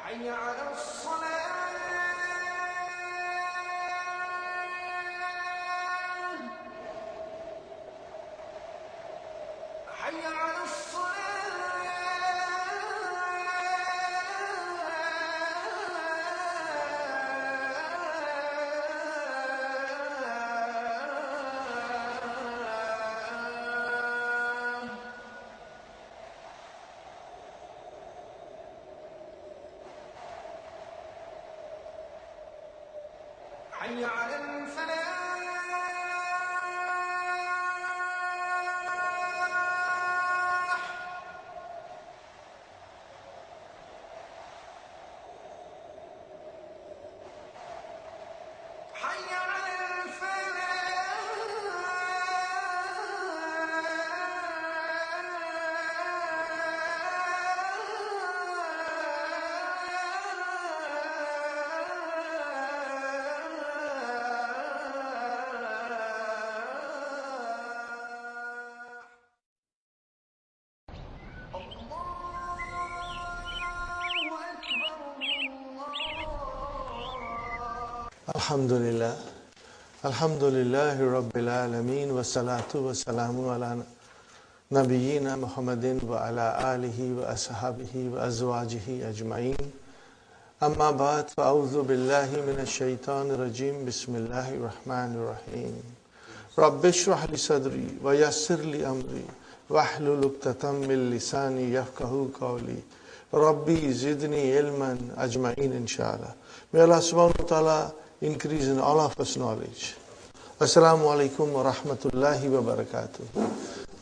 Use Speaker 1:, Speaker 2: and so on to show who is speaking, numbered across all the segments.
Speaker 1: حي على الصلاة حي على حي على الفلاح حي على
Speaker 2: Alhamdulillah. Alhamdulillahi Rabbil Alameen wa salatu wa salamu ala nabiyyina Muhammadin wa ala alihi wa ashabihi wa azwajihi ajma'in. Amma ba'd, fa a'udhu billahi minash shaitanir rajim. Bismillahir rahmanir rahim. Rabbi shrah li sadri wa yassir li amri wahlul 'uqdatam min lisani yafqahu qawli. Rabbi zidni ilman ajma'in inshallah. May Allah subhanahu wa ta'ala increase in all of us knowledge. Assalamu alaikum wa rahmatullahi wa barakatuh.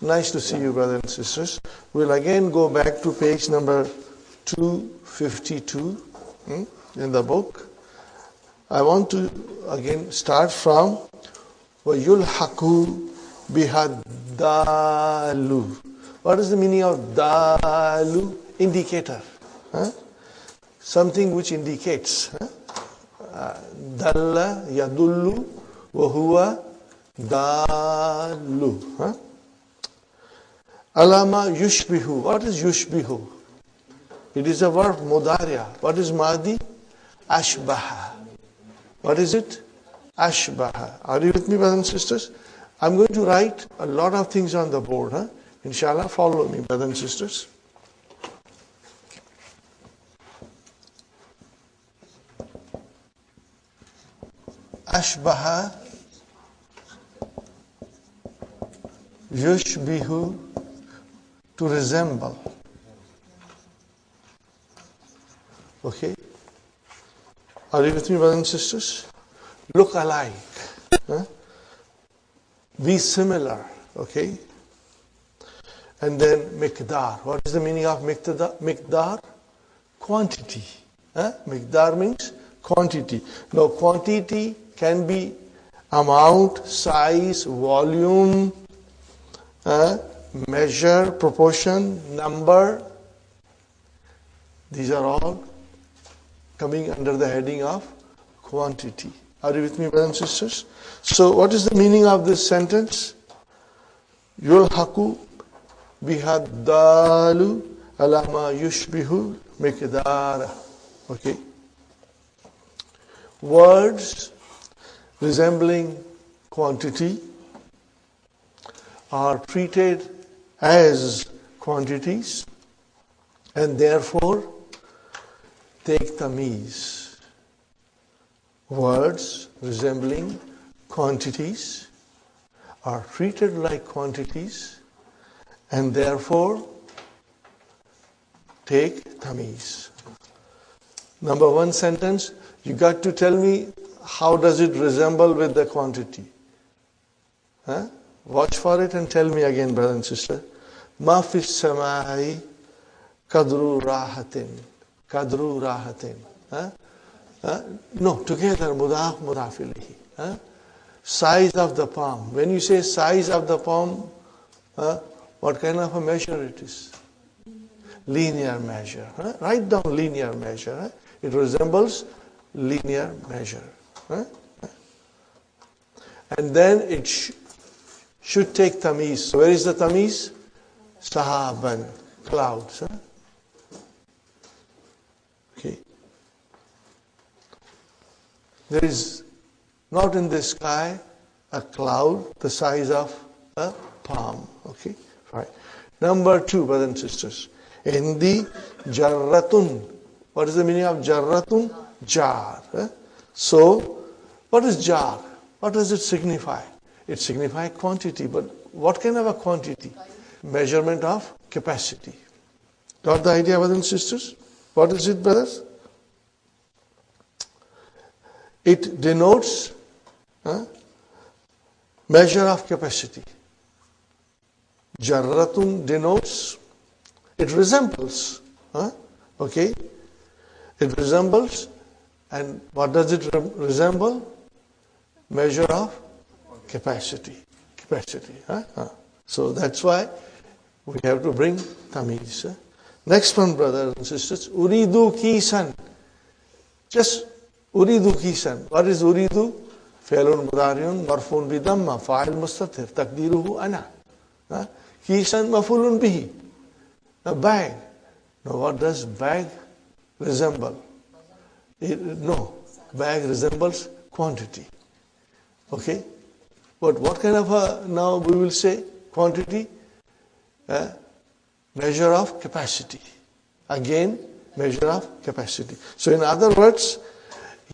Speaker 2: Nice to see you, brothers and sisters. We'll again go back to page number 252 in the book. I want to again start from وَيُلْحَقُ بِهَا. What is the meaning of dalu? Indicator. Something which indicates. Dalla yadullu wa huwa dalu. Alama yushbihu. What is yushbihu? It is a verb mudariya. What is madi? Ashbaha. What is it? Ashbaha. Are you with me, brothers and sisters? I'm going to write a lot of things on the board. Inshallah, follow me, brothers and sisters. Ashbaha, yushbihu, to resemble. Okay? Are you with me, brothers and sisters? Look alike. Be similar. Okay? And then miqdar. What is the meaning of miqdar? Quantity. Miqdar means quantity. Now quantity can be amount, size, volume, measure, proportion, number. These are all coming under the heading of quantity. Are you with me, brothers and sisters? So what is the meaning of this sentence? Yulhaqu bihaddalu ala ma yushbihu miqdara. Okay. Words resembling quantity are treated as quantities and therefore take tamiz. Words resembling quantities are treated like quantities and therefore take tamiz. Number one sentence, you got to tell me how does it resemble with the quantity. Huh? Watch for it and tell me again, brother and sister. Ma fis samai kadru rahatin. Kadru rahatin. No, together, mudaf ilayhi. Size of the palm. When you say size of the palm, what kind of a measure it is? Linear measure. Write down linear measure. It resembles linear measure. And then it should take tamiz. So where is the tamiz? Sahaban, clouds. Okay. There is not in the sky a cloud the size of a palm. Okay, right. Number two, brothers and sisters. Indi jarratun. What is the meaning of jarratun? Jar. So, what is jar? What does it signify? It signifies quantity, but what kind of a quantity? Measurement of capacity. Got the idea, brothers and sisters? What is it, brothers? It denotes measure of capacity. Jarratun denotes, it resembles. Okay? It resembles, and what does it resemble? Measure of capacity. Capacity. So that's why we have to bring tamiz. Next one, brothers and sisters. Uridu kisan. Just uridu kisan. What is uridu? Fi'lun mudari'un marfu'un bi damma fa'il mustatir taqdiruhu ana. Kisan maf'ulun bihi. A bag. Now what does bag resemble? No. Bag resembles quantity. Okay? But what kind of a, now we will say, quantity? Measure of capacity. Again, measure of capacity. So in other words,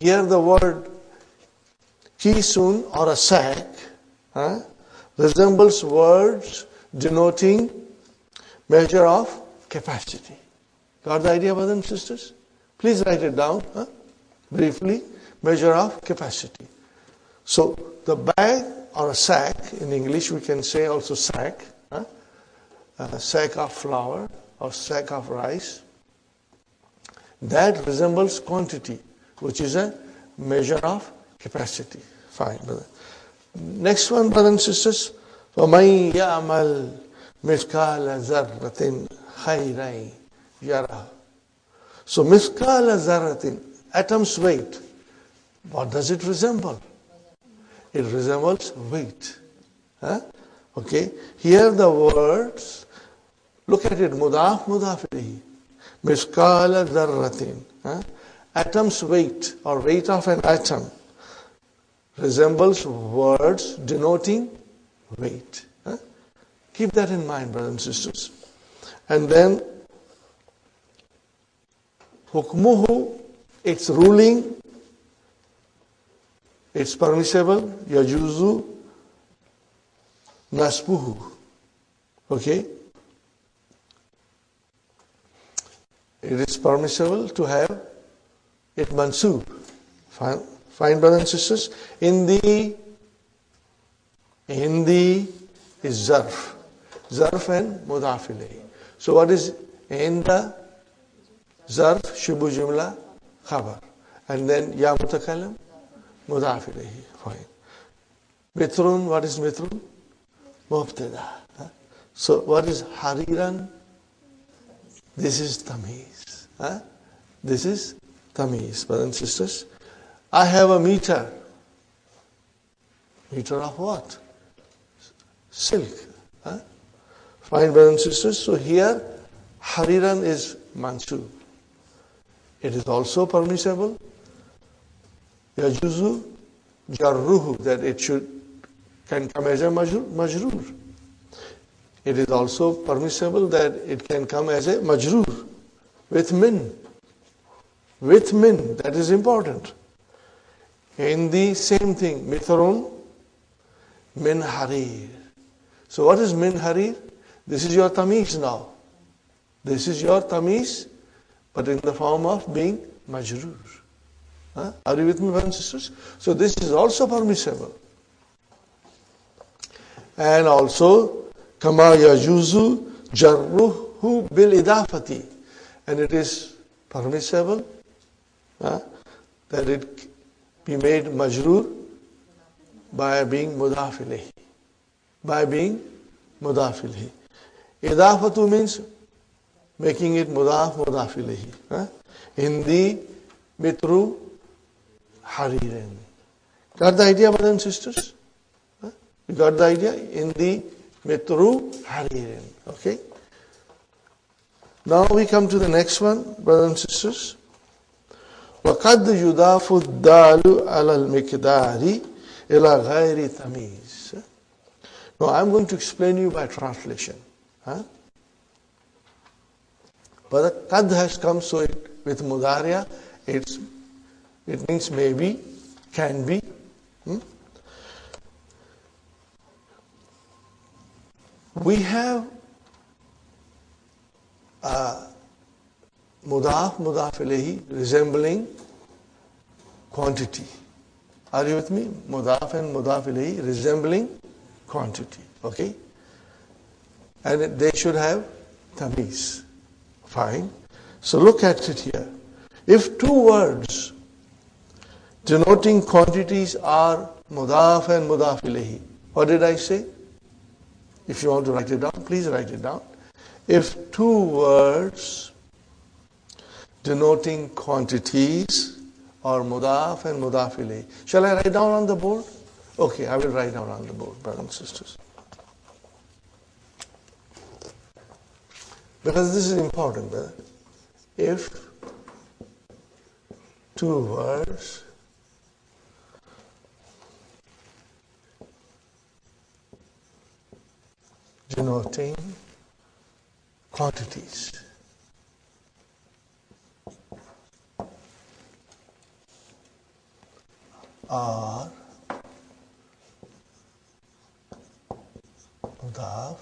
Speaker 2: here the word kisun or a sack resembles words denoting measure of capacity. Got the idea, brothers and sisters? Please write it down briefly. Measure of capacity. So the bag or a sack, in English we can say also sack, a sack of flour or sack of rice, that resembles quantity, which is a measure of capacity. Fine, brother. Next one, brothers and sisters. وَمَنْ يَعْمَلْ مِثْقَالَ ذَرَّةٍ خَيْرًا يَرَهُ. So mithqala zarratin, atom's weight. What does it resemble? It resembles weight. Okay. Here the words, look at it, mudaf ilayhi. Mithqala zarratin. Atom's weight or weight of an atom resembles words denoting weight. Keep that in mind, brothers and sisters. And then hukmuhu, its ruling, it's permissible, yajuzu nasbuhu. Okay? It is permissible to have it mansub. Fine, brothers and sisters. In the is zarf. Zarf and mudaf ilayhi. So what is in the zarf, shubu jumla, khabar. And then ya mutakallam, mudaf ilayhi. Fine. Mitrun, what is mitrun? Mubtada. So what is hariran? This is tamiz. This is tamiz, brothers and sisters. I have a meter. Meter of what? Silk. Huh? Fine, brothers and sisters. So here, hariran is mansub. It is also permissible. Yajuzu jarruhu, that it can come as a majrur. It is also permissible that it can come as a majrur with min. With min, that is important. In the same thing, mithrun min harir. So what is min harir? This is your tamiz now. This is your tamiz, but in the form of being majrur. Huh? Are you with me, brothers and sisters? So this is also permissible. And also, kama yajuzu jarruhu bil idafati. And it is permissible that it be made majrur by being mudaf ilayhi. By being mudaf ilayhi. Idafatu means making it mudaf ilayhi. In the mitru haririn. Got the idea, brothers and sisters? You got the idea? In the mitru haririn. Okay? Now we come to the next one, brothers and sisters. وَقَدْ يُضَافُ الدَّالُ عَلَى الْمِقْدَارِ إِلَى غَيْرِ تَمِيزٍ. Now I'm going to explain you by translation. But the qad has come, so with mudariya, it means maybe, can be. We have mudaf ilayhi resembling quantity. Are you with me? Mudaf and mudaf ilayhi resembling quantity. Okay? And they should have tamiz. Fine. So look at it here. If two words denoting quantities are mudaf and mudaf ilayhi, what did I say? If you want to write it down, please write it down. If two words denoting quantities are mudaf and mudaf ilayhi. Shall I write down on the board? Okay, I will write down on the board, brothers and sisters. Because this is important, brother. If two words denoting quantities are mudaf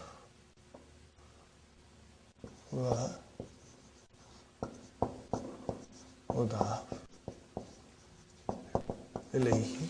Speaker 2: wa mudaf ilayhi,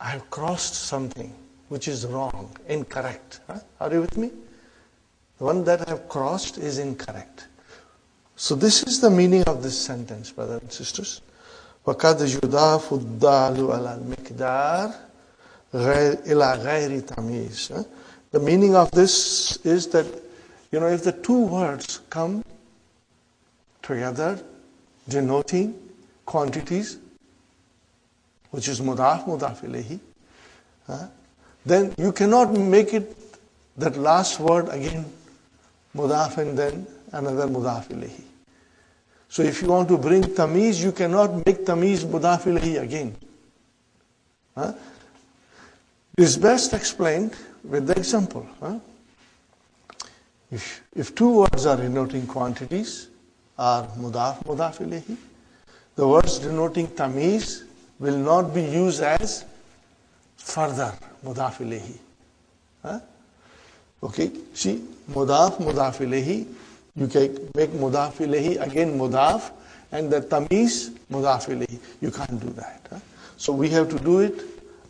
Speaker 2: I have crossed something which is wrong, incorrect. Are you with me? The one that I have crossed is incorrect. So this is the meaning of this sentence, brothers and sisters. وَقَدْ يُضَافُ الدَّالُ عَلَى الْمِقْدَارِ إِلَى غَيْرِ تَمْيِيزٍ. The meaning of this is that, if the two words come together denoting quantities, which is mudaf ilayhi, then you cannot make it that last word again mudaf and then another mudaf ilayhi. So if you want to bring tamiz, you cannot make tamiz mudaf ilayhi again. It is best explained with the example. If two words are denoting quantities, are mudaf ilayhi, the words denoting tamiz will not be used as further mudaf ilayhi. Okay, see, mudaf ilayhi, you can make mudaf ilayhi again mudaf, and the tamiz mudaf ilayhi. You can't do that. So we have to do it.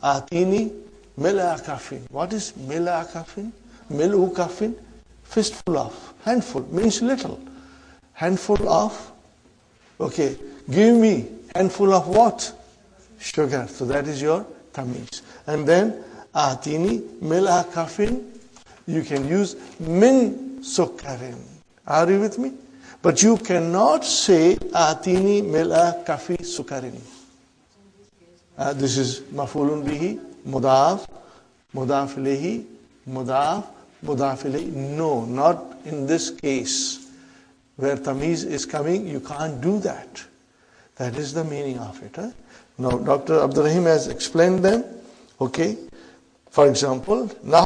Speaker 2: Atini mila kafin. What is mila kafin? Milu kafin, fistful of, handful, means little. Handful of, okay, give me handful of what? Sugar. So that is your tamiz. And then atini mila kafin, you can use min sukkarin. Are you with me? But you cannot say atini mila kafi sukkarin. This is mafulun bihi, mudaf ilayhi, mudaf ilayhi. No, not in this case. Where tamiz is coming, you can't do that. That is the meaning of it. Now, Dr. Abdurrahim has explained them. Okay. For example, ma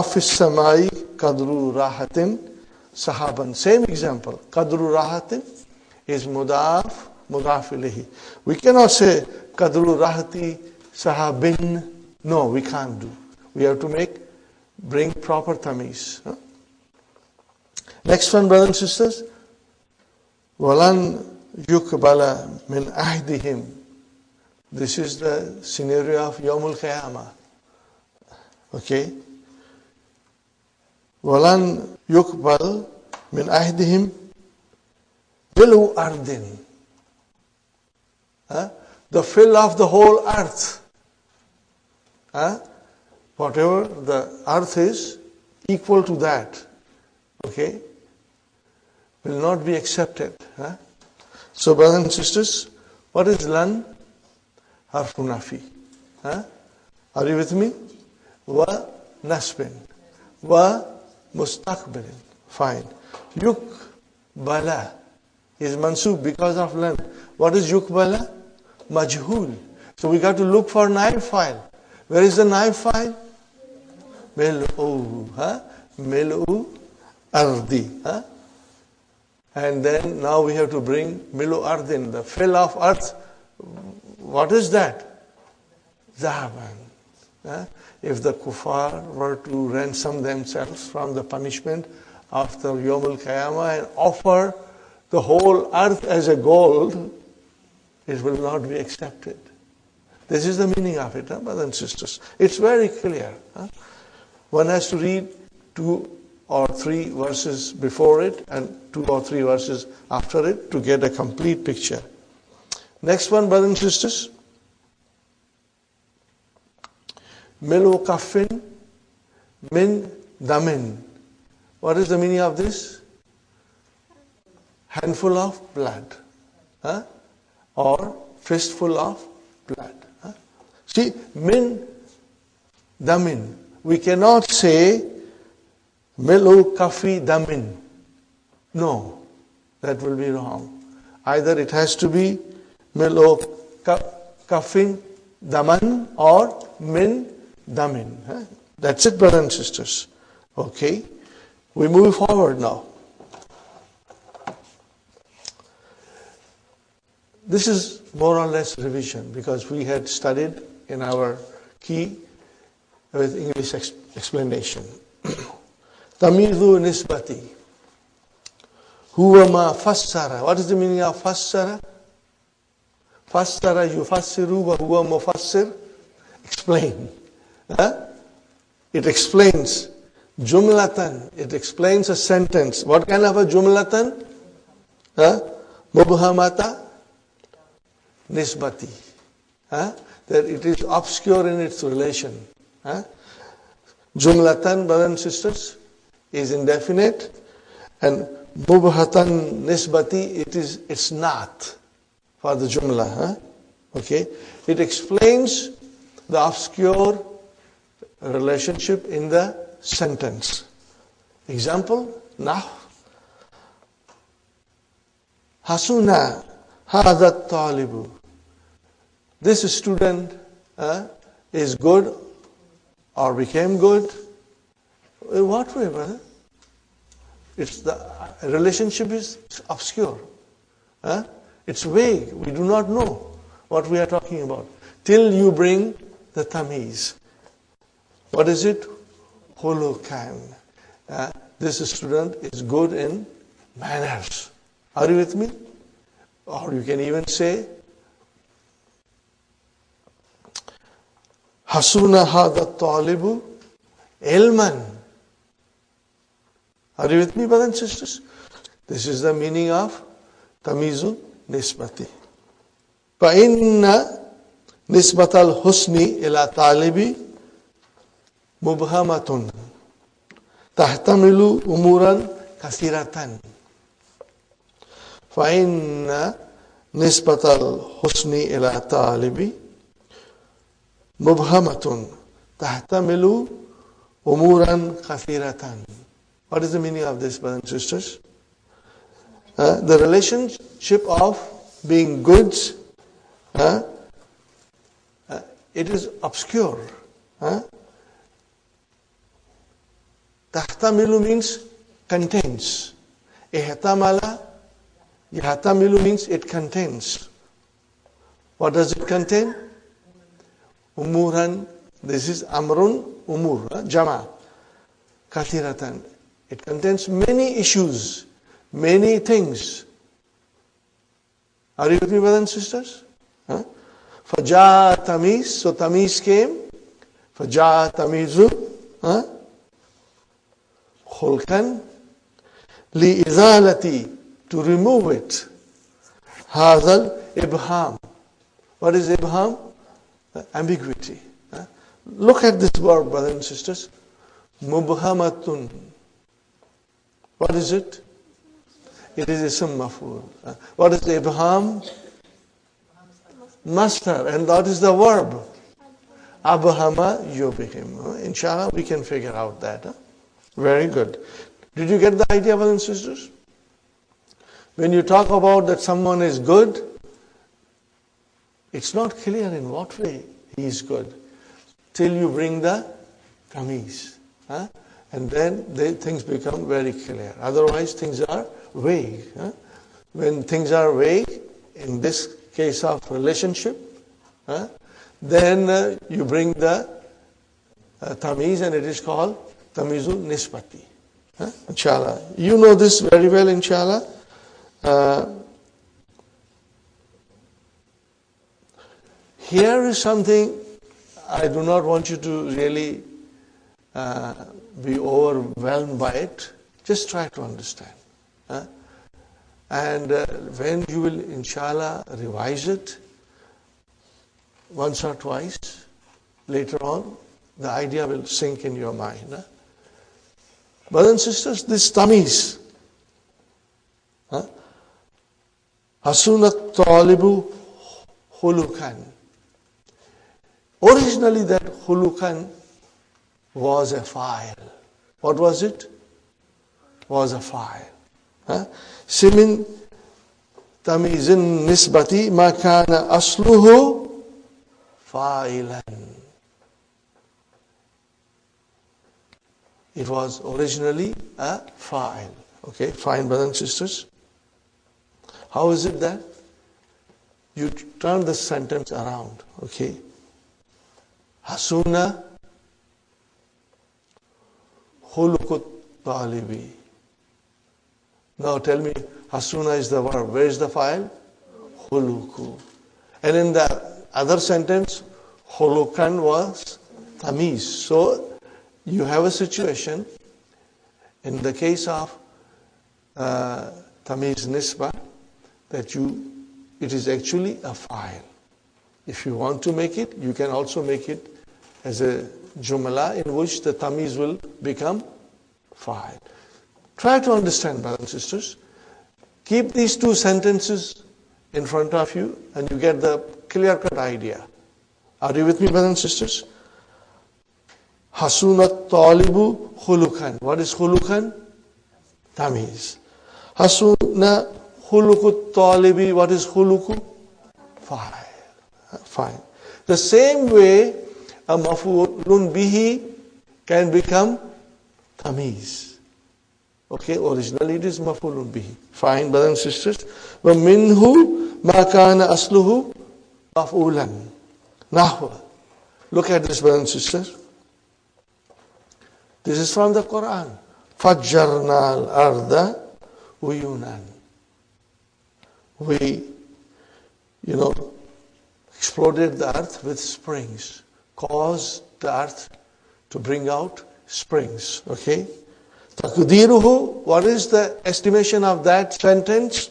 Speaker 2: fis samai kadru rahatin sahaban. Same example. Kadru rahatin is mudaf ilayhi. We cannot say kadru rahati sahabin. No, we can't do. We have to bring proper tamiz. Next one, brothers and sisters. Walan yukbala min ahdihim. This is the scenario of Yawmul Qiyamah. Okay. Walan yukbal min ahdihim bilu ardin. The fill of the whole earth. Whatever the earth is, equal to that. Okay. Will not be accepted. So, brothers and sisters, what is lan? Harfu nafi. Are you with me? Wa nasbin. Wa mustaqbilin. Fine. Yuk bala is mansub because of lan. What is yuk bala? Majhul. So we got to look for naib file. Where is the naib file? Mil'u. Mil'u ardi. And then now we have to bring milu ardin, the fill of earth. What is that? Zahaban. If the kuffar were to ransom themselves from the punishment of the Yawmul Qiyamah and offer the whole earth as a gold, it will not be accepted. This is the meaning of it, brothers and sisters. It's very clear. One has to read 2 or 3 verses before it and 2 or 3 verses after it to get a complete picture. Next one, brothers and sisters. Milu kafin min damin. What is the meaning of this? Handful of blood. Or fistful of blood. See, min damin. We cannot say milu kafi damin. No, that will be wrong. Either it has to be milu kafin daman or min damin. That's it, brothers and sisters. Okay, we move forward now. This is more or less revision because we had studied in our key with English explanation. Tamizu nisbati. Huwa ma fassara. What is the meaning of fassara? Fassara yufassiru wa huwa mufassir. explain. It explains. Jumlatan, it explains a sentence. What kind of a jumlatan? Mubhamata nisbati. That it is obscure in its relation. Jumlatan, brothers and sisters, is indefinite, and mubhatan nisbati, it's not for the jumla. Okay, it explains the obscure relationship in the sentence. Example, nah. Hasuna hadha talibu. This student is good or became good. In what way, brother? It's the relationship is obscure. It's vague. We do not know what we are talking about till you bring the tamiz. What is it? Hulukan. This student is good in manners. Are you with me? Or you can even say, Hasuna hadha talibu ilman. Are you with me, brothers and sisters? This is the meaning of tamizu nisbati. فَإِنَّ نِسْبَةَ الْحُسْنِ إِلَى طَالِبِ مُبْهَمَةٌ تَحْتَمِلُ أُمُورًا كَثِيرَةً. فَإِنَّ نِسْبَةَ الْحُسْنِ إِلَى طَالِبِ مُبْهَمَةٌ تَحْتَمِلُ أُمُورًا كَثِيرَةً. What is the meaning of this, brothers and sisters? The relationship of being good, it is obscure. Tahtamilu means contains. Ihtamala, yahtamilu means it contains. What does it contain? Umuran, this is amrun, umur, jama. Kathiratan, it contains many issues, many things. Are you with me, brothers and sisters? Faja tamiz, so tamiz came. Faja tamizu, khulkan, li izalati, to remove it. Hazal ibham. What is ibham? Ambiguity. Look at this word, brothers and sisters. Mubhamatun. What is it? It is ism maf'ul. What is the ibham? Master. And that is the verb. Abhama yubhim. Inshallah, we can figure out that. Very good. Did you get the idea, brothers and sisters? When you talk about that someone is good, it's not clear in what way he is good till you bring the tamiz. And then things become very clear. Otherwise, things are vague. When things are vague, in this case of relationship, then you bring the tamiz, and it is called tamizu nisbati. Inshallah. You know this very well, inshallah. Here is something I do not want you to really be overwhelmed by it. Just try to understand. And when you will, inshallah, revise it once or twice, later on, the idea will sink in your mind. Brothers and sisters, this tamiz, hasunat talibu hulukan. Originally that hulukan was a file. What was it? Was a file. Simin tamizin nisbati ma kana asluhu fa'ilan. It was originally a file. Okay, fine, brothers and sisters. How is it that? You turn the sentence around. Okay. Hasuna hulukut talibi. Now tell me, hasuna is the verb. Where is the file? Huluku. And in the other sentence, Khuluqan was tamiz. So you have a situation in the case of tamiz nisba that it is actually a file. If you want to make it, you can also make it as a jumla in which the tamiz will become file. Try to understand, brothers and sisters. Keep these two sentences in front of you and you get the clear-cut idea. Are you with me, brothers and sisters? Hasunat talibu khulukan. What is khulukan? Tamiz. Hasuna khulukut talibi. What is khuluku? Fine. The same way a maf'ulun bihi can become tamiz. Okay, originally it is maf'ulun bihi. Fine, brothers and sisters. وَمِنْهُ مَا كَانَ أَصْلُهُ مَفْعُولًا. Nahwa. Look at this, brothers and sisters. This is from the Quran. فَجَّرْنَا الْأَرْضَ عُيُونًا. We, exploded the earth with springs. Caused the earth to bring out springs. Okay? Taqdiruhu, what is the estimation of that sentence?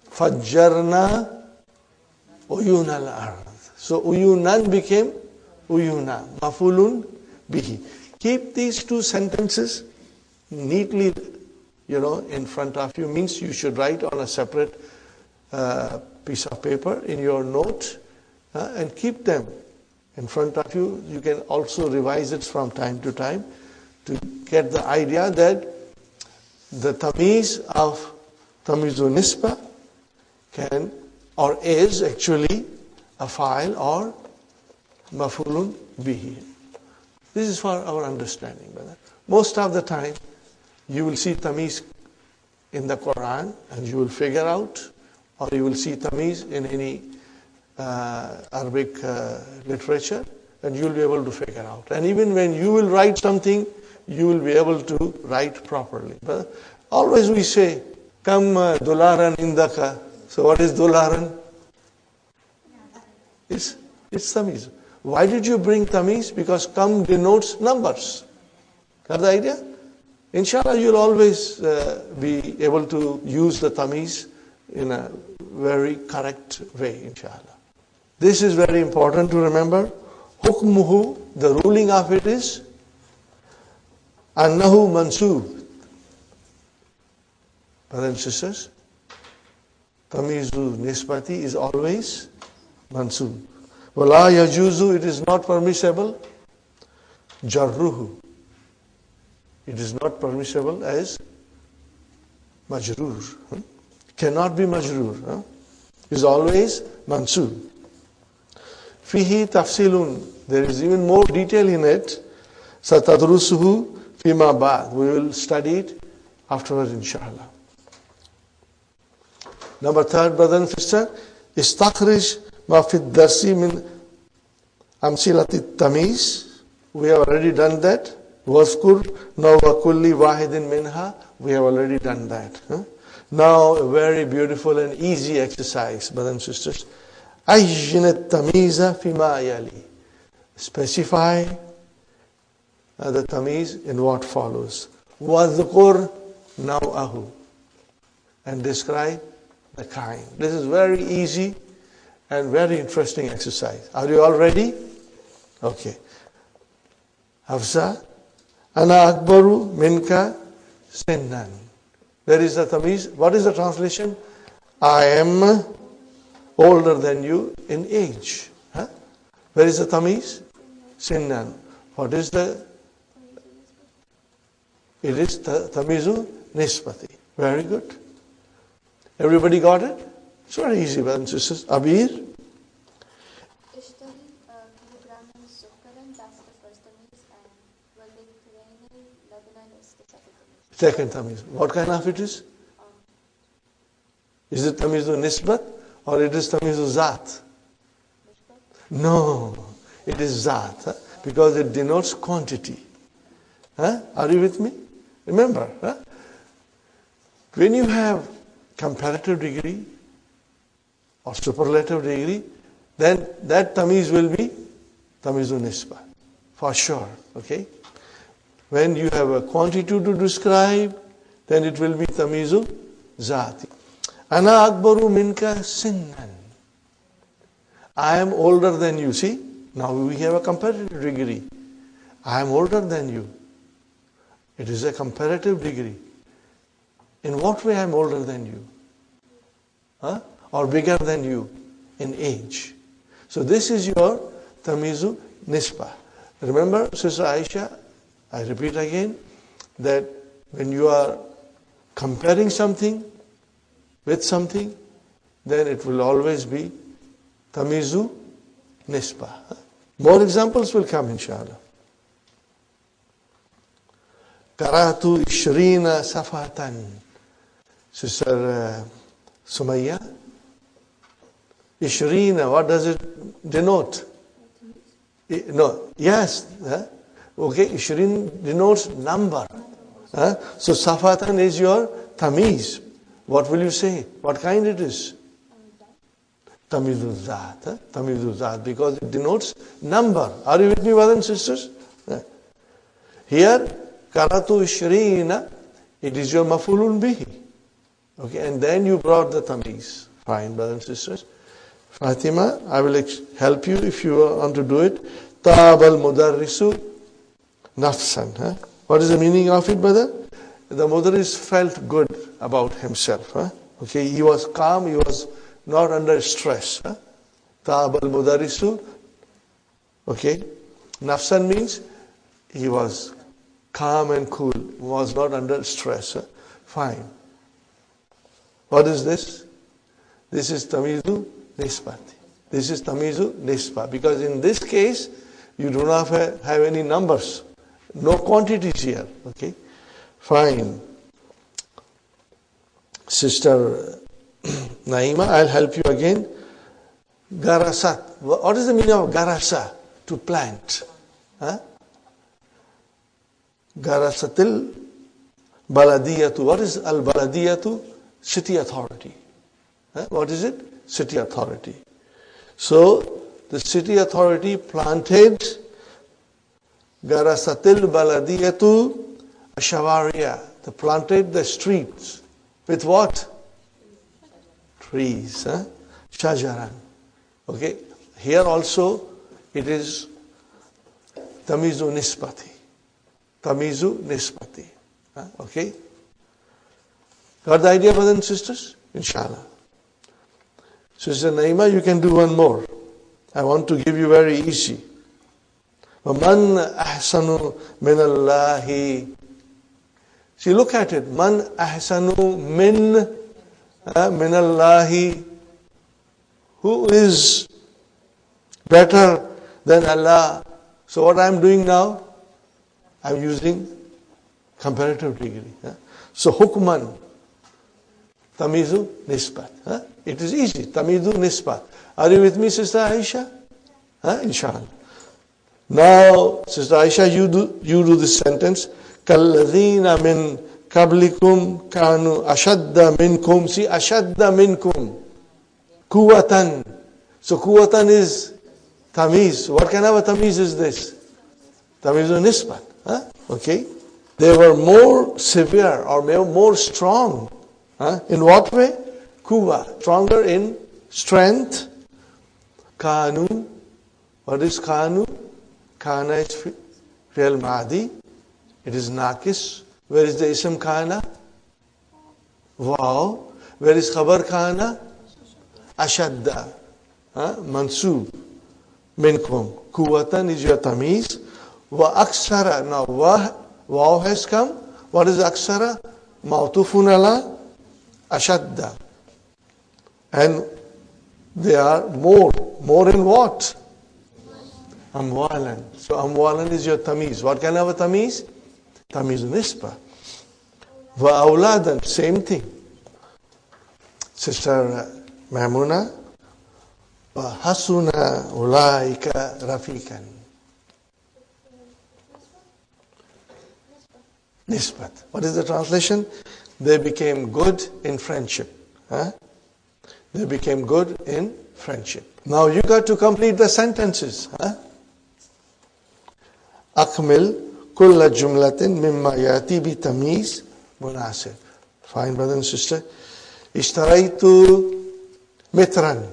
Speaker 2: Fajjarna uyun al-ard. So uyunan became uyuna, mafulun bihi. Keep these two sentences neatly, in front of you. Means you should write on a separate piece of paper in your note and keep them in front of you. You can also revise it from time to time to get the idea that the tamiz of tamizun nisba can or is actually a file or maf'ulun bihi. This is for our understanding, brother. Most of the time, you will see tamiz in the Quran and you will figure out, or you will see tamiz in any Arabic literature and you will be able to figure out. And even when you will write something, you will be able to write properly. But always we say, Kam dolaran indaka. So what is dolaran? It's tamiz. Why did you bring tamiz? Because kam denotes numbers. Got the idea? Inshallah, you'll always be able to use the tamiz in a very correct way, inshallah. This is very important to remember. Hukmuhu, the ruling of it is annahu mansub. Brothers and sisters, tamizu nisbati is always mansub. Wala yajuzu, it is not permissible. Jarruhu, it is not permissible as majroor. Cannot be majroor. Is always mansub. Fihi tafsilun, there is even more detail in it. Satadrusuhu fima ba'd, we will study it afterwards, inshallah. Number third, brother and sister, istakhrij ma fi darsi min amsilati tamiz. We have already done that. Waskur nawa kulli wahidin minha. We have already done that. Now a very beautiful and easy exercise, brothers and sisters. Ajjin tamiza fima yali. Specify the tamiz in what follows. Wadhkur naw'ahu. And describe the kind. This is very easy and very interesting exercise. Are you all ready? Okay. Hafsa, ana akbaru minka sinnan. Where is the tamiz? What is the translation? I am older than you in age. Where is the tamiz? Sinnan. What is the? It is tamizu nisbati. Very good. Everybody got it? It's very easy, brothers and sisters. Abir? Second tamiz. What kind of it is? Is it tamizu nisbat or it is tamizu zat? No, it is zat because it denotes quantity. Are you with me? Remember, when you have comparative degree or superlative degree, then that tamiz will be tamizu nisbah, for sure. Okay? When you have a quantity to describe, then it will be tamizu zati. Ana akbaru minka sinnan. I am older than you. See, now we have a comparative degree. I am older than you. It is a comparative degree. In what way I am older than you? Huh? Or bigger than you in age. So this is your tamizu nisbah. Remember, Sister Aisha, I repeat again, that when you are comparing something with something, then it will always be tamizu nisbah. More examples will come, inshallah. Qara'tu ishrina safatan. Sister Sumayya, ishrina, what does it denote? No, yes. Okay, ishrin denotes number. So safatan is your tamiz. What will you say? What kind it is? Tamizul Zat. Tamizul Zat, because it denotes number. Are you with me, brothers and sisters? Here, Karatu Ishrina, it is your mafulun bihi. Okay, and then you brought the tamiz. Fine, brothers and sisters. Fatima, I will help you if you want to do it. Tab al-mudarrisu nafsan. What is the meaning of it, brother? The mudarris felt good about himself. Okay, he was calm, he was not under stress. Tab al-mudarrisu. Okay, nafsan means he was calm and cool, was not under stress. Fine. What is this? This is tamizu nisbati. This is tamizu nisbah. Because in this case, you do not have any numbers. No quantities here. Okay? Fine. Sister Naima, I'll help you again. Garasat. What is the meaning of garasa? To plant. Garasatil baladiyatu. What is al-baladiyatu? City authority. What is it? City authority. So, the city authority planted Garasatil baladiyatu ashawariya. They planted the streets. With what? Trees. Shajaran. Okay. Here also, it is tamizu nisbati. Tamizu nisbati. Okay. Got the idea, brothers and sisters? Inshallah. Sister Naima, you can do one more. I want to give you very easy. وَمَنْ أَحْسَنُ مِنَ اللَّهِ. See, look at it. مَنْ أَحْسَنُ مِنَ اللَّهِ. Who is better than Allah? So what I'm doing now? I'm using comparative degree. So hukman. Tamizu nisbat. It is easy. Tamizu nisbat. Are you with me, Sister Aisha? Inshallah. Now, Sister Aisha, you do this sentence. Kalladhina min qablikum kanu ashadda minkum. See, ashadda minkum. Quwatan. So quwatan is tamiz. What kind of a tamiz is this? Tamizu nisbat. Okay. They were more severe or more strong. In what way? Kuwa, stronger in strength. Kanu, what is Kanu? Kana is fi'l madi. It is nakis. Where is the ism Kana? Wow. Where is khabar Kana? Ashadda. Mansub. Minkum. Kuwatan is your tamiz. Wa aksara. Now wow has come. What is aksara? Ma'tufun ala ashadda. And they are more. More in what? Amwalan. So amwalan is your tamiz. What kind of a tamiz? Tamiz nisbah. Wa awladan. Same thing. Sister Maimuna. Wa hasuna ulaika rafiqan. Nisbat. What is the translation? They became good in friendship. They became good in friendship. Now you got to complete the sentences. Akmil kulla jumlatin mimma yati bi tamiz munasib. Fine, brother and sister. Ishtaraitu mitran.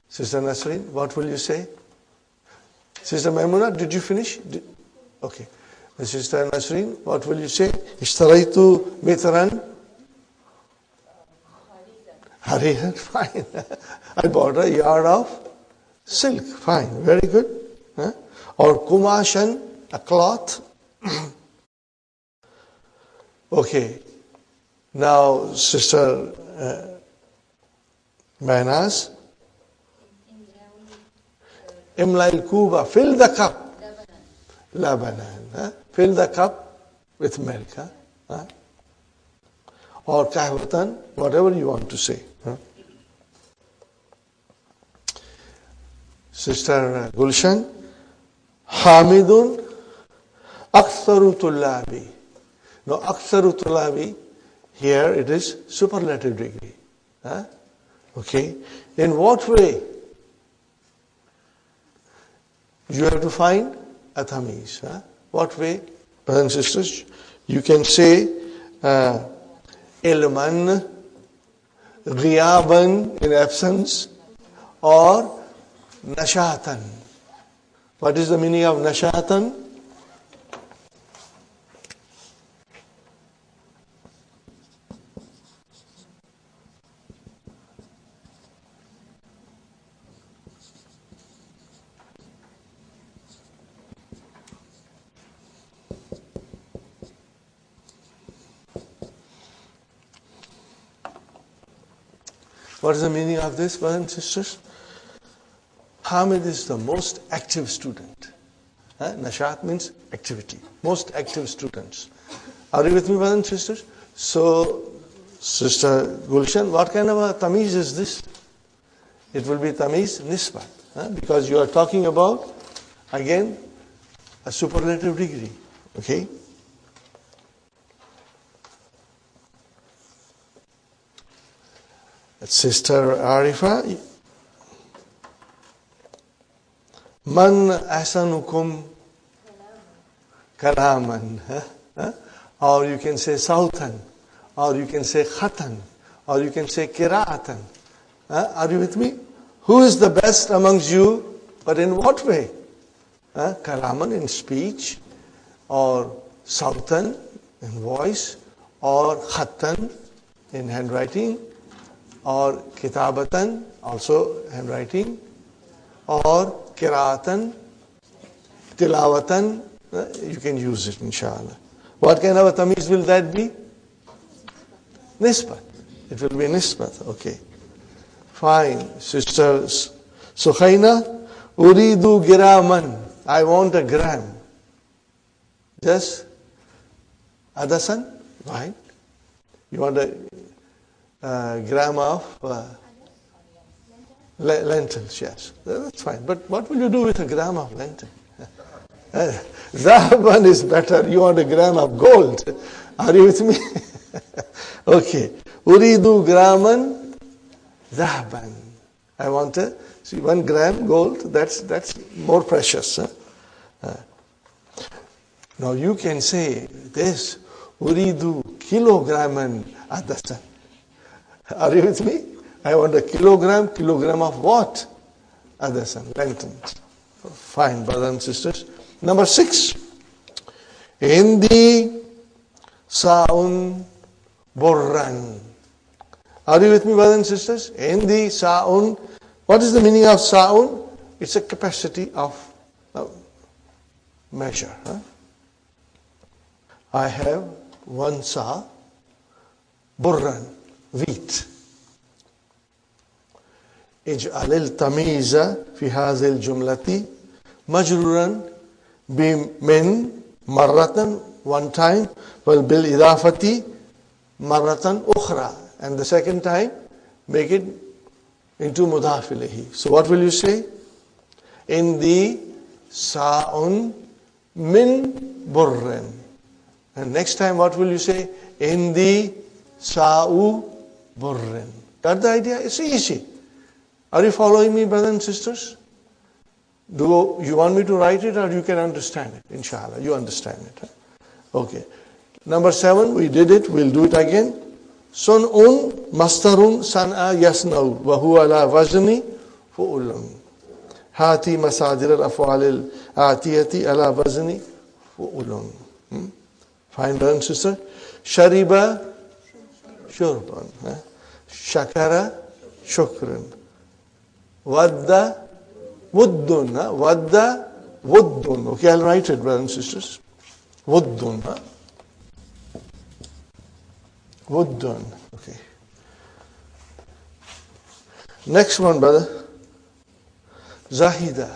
Speaker 2: Sister Nasreen, what will you say? Sister Maimuna, did you finish? Okay. Sister Nasreen, what will you say? Ishtaraitu mitran. Harihan, fine. I bought a yard of silk. Fine, very good. Or kumashan, a cloth. Okay. Now, Sister Manas. Imlail kuba, fill the cup. Labanan. Fill the cup with milk. Or kahwatan, whatever you want to say. Sister Gulshan, Hamidun Aktharu Tullabi. Now, Aktharu Tullabi, here it is superlative degree. Okay. In what way? You have to find a tamiz. What way? Brothers and sisters, you can say ilman, ghiyaban, in absence, or nashatan. What is the meaning of nashatan? What is the meaning of this, brothers and sisters? Hamid is the most active student. Nashat means activity. Most active students. Are you with me, brothers and sisters? So, Sister Gulshan, what kind of a tamiz is this? It will be tamiz nisbat. Because you are talking about, again, a superlative degree. Okay? Sister Arifa, Man ahsanukum kalaman. Or you can say sultan, or you can say khatan, or you can say kira'atan. Are you with me? Who is the best amongst you? But in what way? Kalaman, in speech, or sultan, in voice, or khatan, in handwriting, or kitabatan, also handwriting, or kiratan, tilawatan, you can use it, inshallah. What kind of a tamiz will that be? Nisbat. It will be nisbat, okay. Fine. Sister Sukhaina, uridu giraman. I want a gram. Just adasan, right? You want a gram of lentils, yes. That's fine. But what will you do with a gram of lentil? Zahaban is better. You want a gram of gold. Are you with me? Okay. Uridu graman zahaban. I want a, see, 1 gram gold, that's more precious. Now you can say this, uridu kilograman adasan. Are you with me? I want a kilogram of what? Adasan, lentils. Fine, brothers and sisters. Number 6. Hindi sa'un burran. Are you with me, brothers and sisters? Hindi sa'un. What is the meaning of sa'un? It's a capacity of measure. I have 1 sa, burran, wheat. اجعل التمييز في هذه الجملة مجرورا بمن مرة, 1 time, وبالإضافة مرة أخرى, and the second time make it into mudhaf ilayhi. So what will you say? In the sa'un min burrin. And next time what will you say? In the sa'u burrin. Got the idea? It's easy. Are you following me, brothers and sisters? Do you want me to write it or you can understand it? Inshallah, you understand it. Huh? Okay. Number 7, we did it. We'll do it again. Sun'un mastarun san'a yasna'u wa huwa ala wazni fu'ulun. Hati masadir al-af'al al-atiyati ala wazni fu'ulun. Fine, brother and sister. Shariba shurban. Shakara shukran. Wadda wuddun. Wadda wuddun. Okay, I'll write it, brothers and sisters. Wuddun. Wuddun. Okay. Next one, brother. Zahida.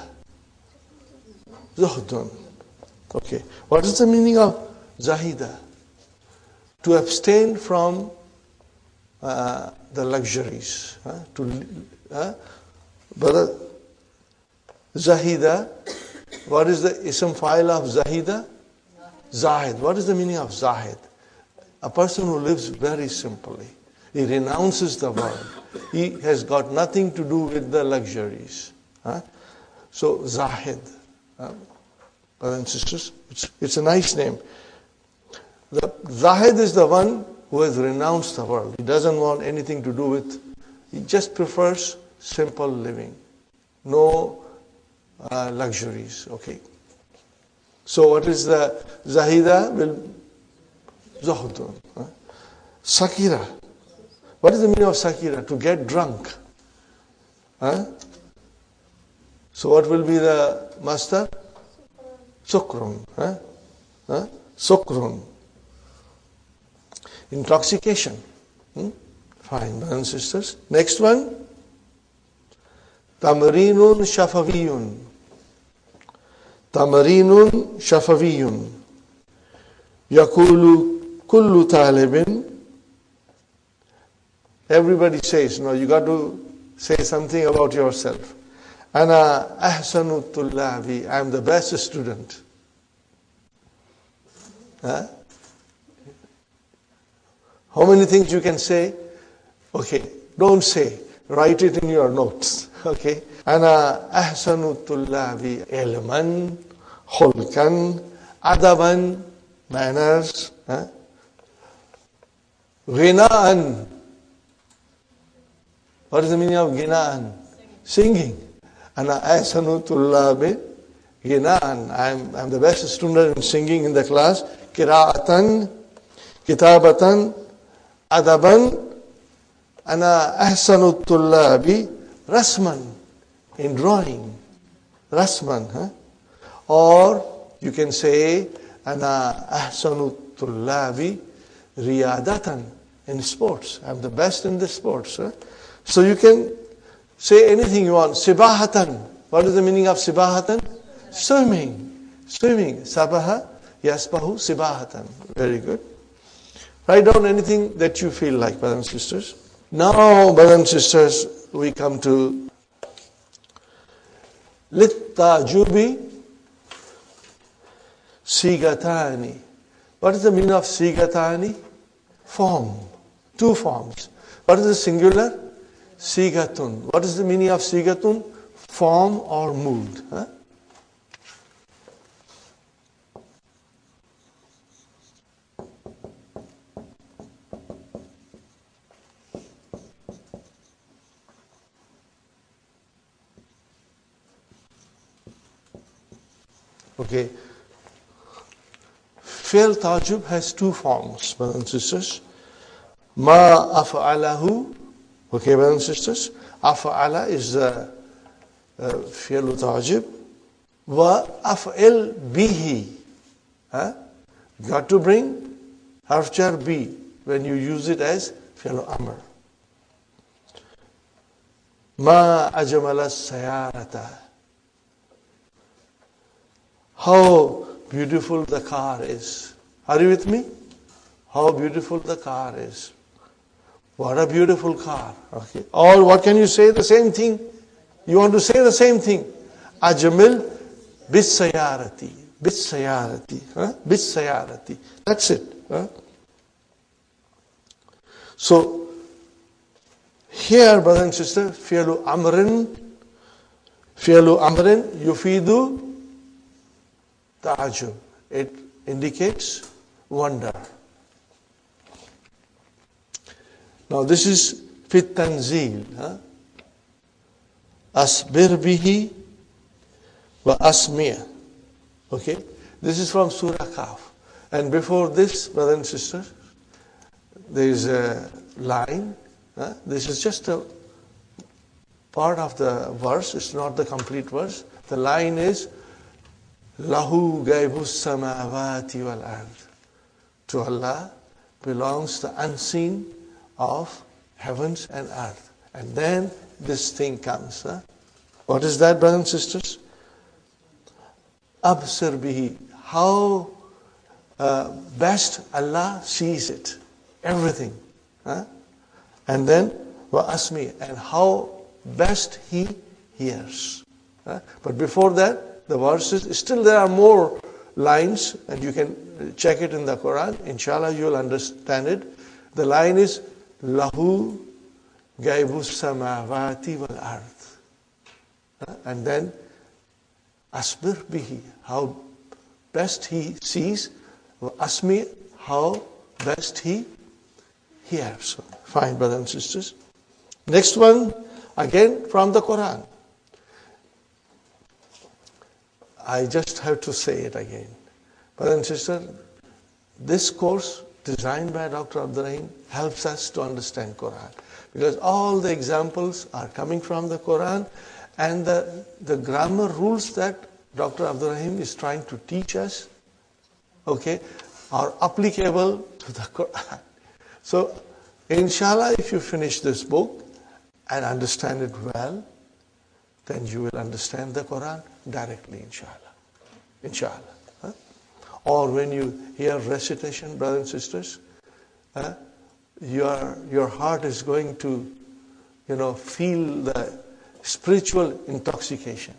Speaker 2: Zuhdun. Okay. What is the meaning of Zahida? To abstain from the luxuries. Brother, Zahida. What is the ism file of Zahida? Zahid. What is the meaning of Zahid? A person who lives very simply. He renounces the world. He has got nothing to do with the luxuries. So, Zahid. Brothers and sisters, it's a nice name. The Zahid is the one who has renounced the world. He doesn't want anything to do with, he just prefers simple living. No luxuries, okay. So what is the Zahida? Zuhdun. Sakira. What is the meaning of Sakira? To get drunk. So what will be the master? Sukrun. Sukrun. Intoxication. Fine, brothers and sisters. Next one. Tamrinun shafaviyun. Tamrinun shafaviyun. Yakulu kullu talibin. Everybody says, no, you got to say something about yourself. Ana ahsanu tullabi. I am the best student. How many things you can say? Okay, don't say. Write it in your notes. Okay. Ana ahsanu tullabi ilman, khulkan, adaban, manners. Ghina'an. What is the meaning of ghina'an? Singing. Ana ahsanu tullabi ghina'an. I'm the best student in singing in the class. Qira'atan, kitabatan, adaban. Ana ahsanu tullabi rasman. In drawing. Rasman. Or you can say Ana ahsanu tullabi riyadatan. In sports. I'm the best in the sports. So you can say anything you want. Sibahatan. What is the meaning of sibahatan? Swimming. Swimming. Sabaha yasbahu sibahatan. Very good. Write down anything that you feel like, brothers and sisters. Now, brothers and sisters, we come to Littajubi Sigatani. What is the meaning of Sigatani? Form. 2 forms. What is the singular? Sigatun. What is the meaning of Sigatun? Form or mood. Okay. Fi'l tajub has 2 forms, brothers and sisters. Ma af'alahu. Okay, brothers and sisters. Af'ala is the fi'l tajub. Wa af'il bihi. You got to bring harf jar bi when you use it as fi'l amr. Ma ajmala sayarata. How beautiful the car is. Are you with me? How beautiful the car is. What a beautiful car. Okay. Or what can you say? The same thing. You want to say the same thing. Ajmil bis sayarati. Bis sayarati. Bis sayarati. That's it. So, here, brother and sister, fi'lu amrin yufidu ta'ajjub. It indicates wonder. Now this is fit tanzil. Asbir bihi wa asmi'. Okay, this is from Surah Kaf. And before this, brother and sister, there is a line. This is just a part of the verse. It's not the complete verse. The line is Lahu gaibus samawati wal ard. To Allah belongs the unseen of heavens and earth. And then this thing comes. What is that, brothers and sisters? Absir bihi. How best Allah sees it. Everything. And then wa asmi. And how best He hears. But before that, the verses, still there are more lines, and you can check it in the Quran. Inshallah, you will understand it. The line is Lahu gaibus samawati wal ard. And then Asbir bihi, how best He sees. Asmi, how best He hears. Fine, brothers and sisters. Next one, again from the Quran. I just have to say it again. Brothers and sisters, this course designed by Dr. Abdurrahim helps us to understand Quran. Because all the examples are coming from the Quran, and the grammar rules that Dr. Abdurrahim is trying to teach us, okay, are applicable to the Quran. So, inshallah, if you finish this book and understand it well, then you will understand the Quran directly, inshallah. Inshallah. Or when you hear recitation, brothers and sisters, your heart is going to, feel the spiritual intoxication.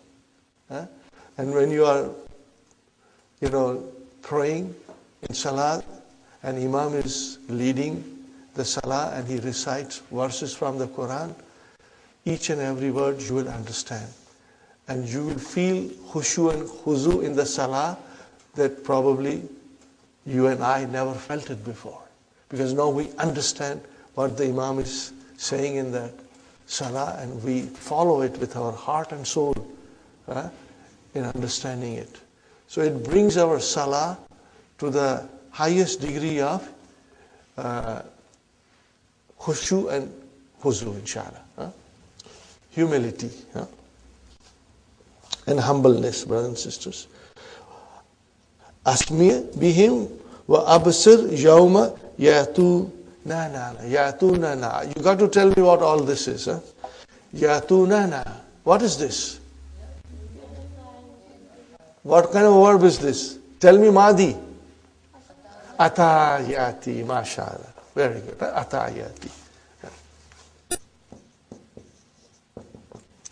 Speaker 2: And when you are, praying in Salah, and Imam is leading the Salah and he recites verses from the Quran, each and every word you will understand. And you will feel khushu and khuzu in the Salah that probably you and I never felt it before. Because now we understand what the Imam is saying in that Salah, and we follow it with our heart and soul in understanding it. So it brings our Salah to the highest degree of khushu and khuzu, inshallah. Humility and humbleness, brothers and sisters. Asmi bihim wa absir yawma yatunana. You got to tell me what all this is. Yatunana. What is this? What kind of verb is this? Tell me, Madi. Ata yati, mashallah. Very good. Ata yati.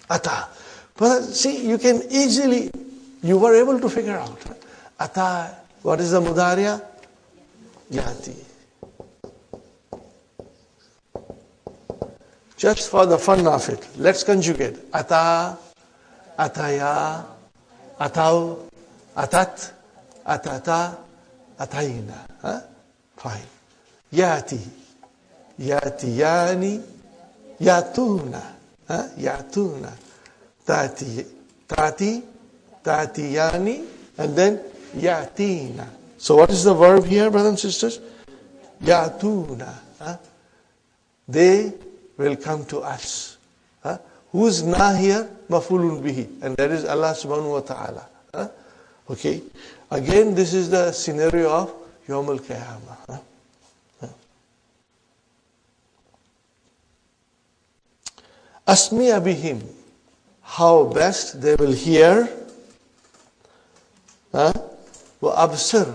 Speaker 2: Ata. But see, you can easily, you were able to figure out. Ata, what is the mudariya? Yati. Just for the fun of it, let's conjugate. Ata, ataya, atau, atat, atata, atayna. Fine. Yati, yatiyani, yatuna, yatuna. Tati, tatiyani, and then yatina. So what is the verb here, brothers and sisters? Yatuna. They will come to us. Who's na here? Mafulun bihi. And that is Allah subhanahu wa ta'ala. Okay. Again, this is the scenario of Yawm al-Qiyamah. Asmi'a bihim. How best they will hear. Wa absir.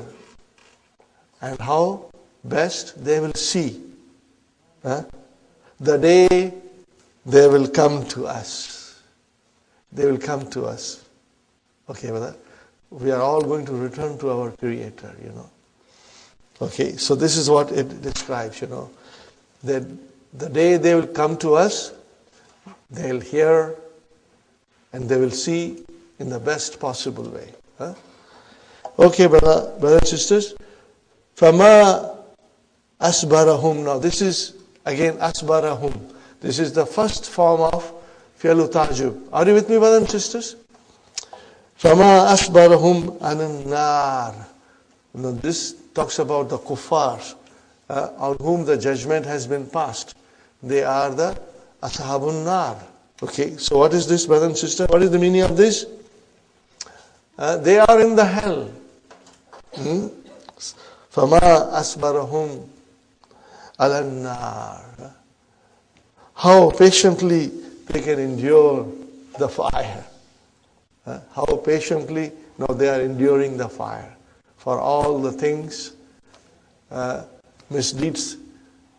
Speaker 2: And how best they will see. The day they will come to us. They will come to us. Okay, brother? We are all going to return to our Creator, Okay, so this is what it describes, that the day they will come to us, they'll hear and they will see in the best possible way. Huh? Okay, brothers and sisters. فَمَا أَسْبَرَهُمْ. Now this is again أَسْبَرَهُمْ. This is the first form of fi'lu ta'jub. Are you with me, brothers and sisters? فَمَا أَسْبَرَهُمْ عَنِ النَّارِ. Now this talks about the kuffar, on whom the judgment has been passed. They are the ashabun nar. Okay, so what is this, brother and sister? What is the meaning of this? They are in the hell. فَمَا أَسْبَرَهُمْ عَلَى النَّارِ. How patiently they can endure the fire. How patiently now they are enduring the fire. For all the things, misdeeds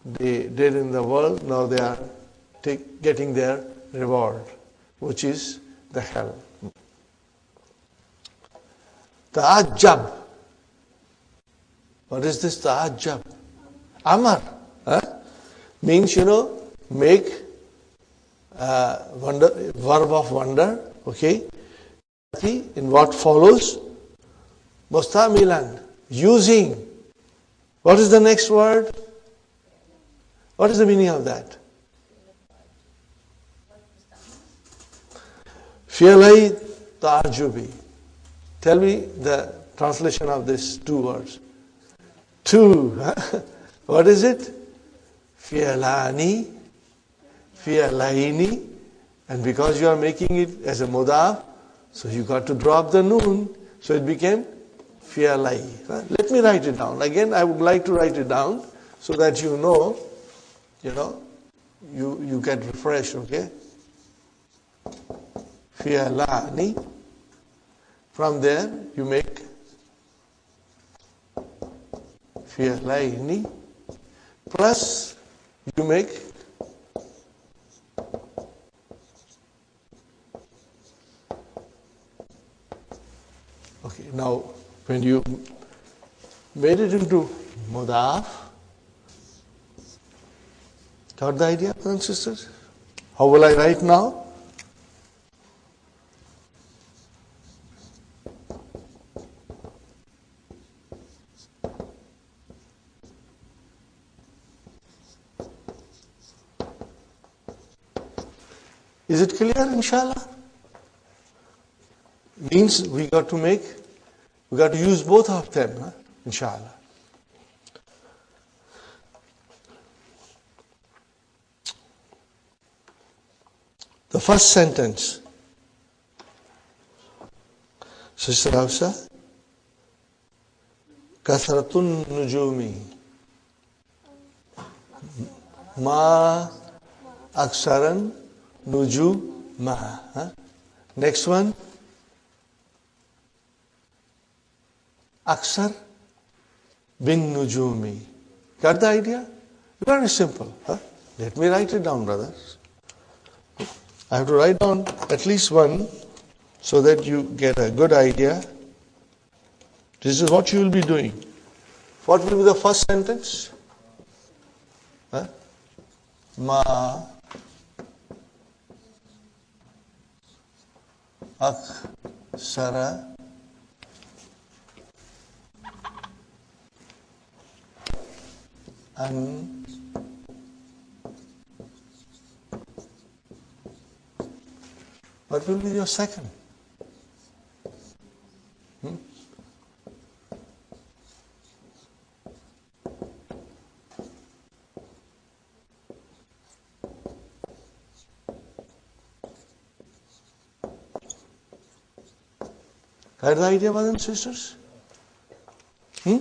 Speaker 2: they did in the world, now they are getting their reward, which is the hell. Ta'ajjab. What is this ta'ajjab? Amar. Means, make verb of wonder, okay? In what follows? Mustamilan. Using. What is the next word? What is the meaning of that? Fi'lai ta'ajubi. Tell me the translation of these two words. Two. What is it? Fi'lani, fi'laini. And because you are making it as a mudaf, so you got to drop the noon. So it became fi'lai. Let me write it down. Again, I would like to write it down so that you know, you get refreshed, okay? Fi'lani. From there, you make fi'laini. Plus, you make okay, now when you made it into mudaf, got the idea, brothers and sisters? How will I write now? Is it clear, inshallah? Means we got to use both of them, inshallah. The first sentence. Sister Hafsa, Kathratun nujumi. Ma aksaran nujuma. Next one. Aksar bin nujumi. Got the idea? Very simple. Let me write it down, brothers. I have to write down at least one so that you get a good idea. This is what you will be doing. What will be the first sentence? Ma aksara an what will be your second? Got the idea, brothers and sisters? This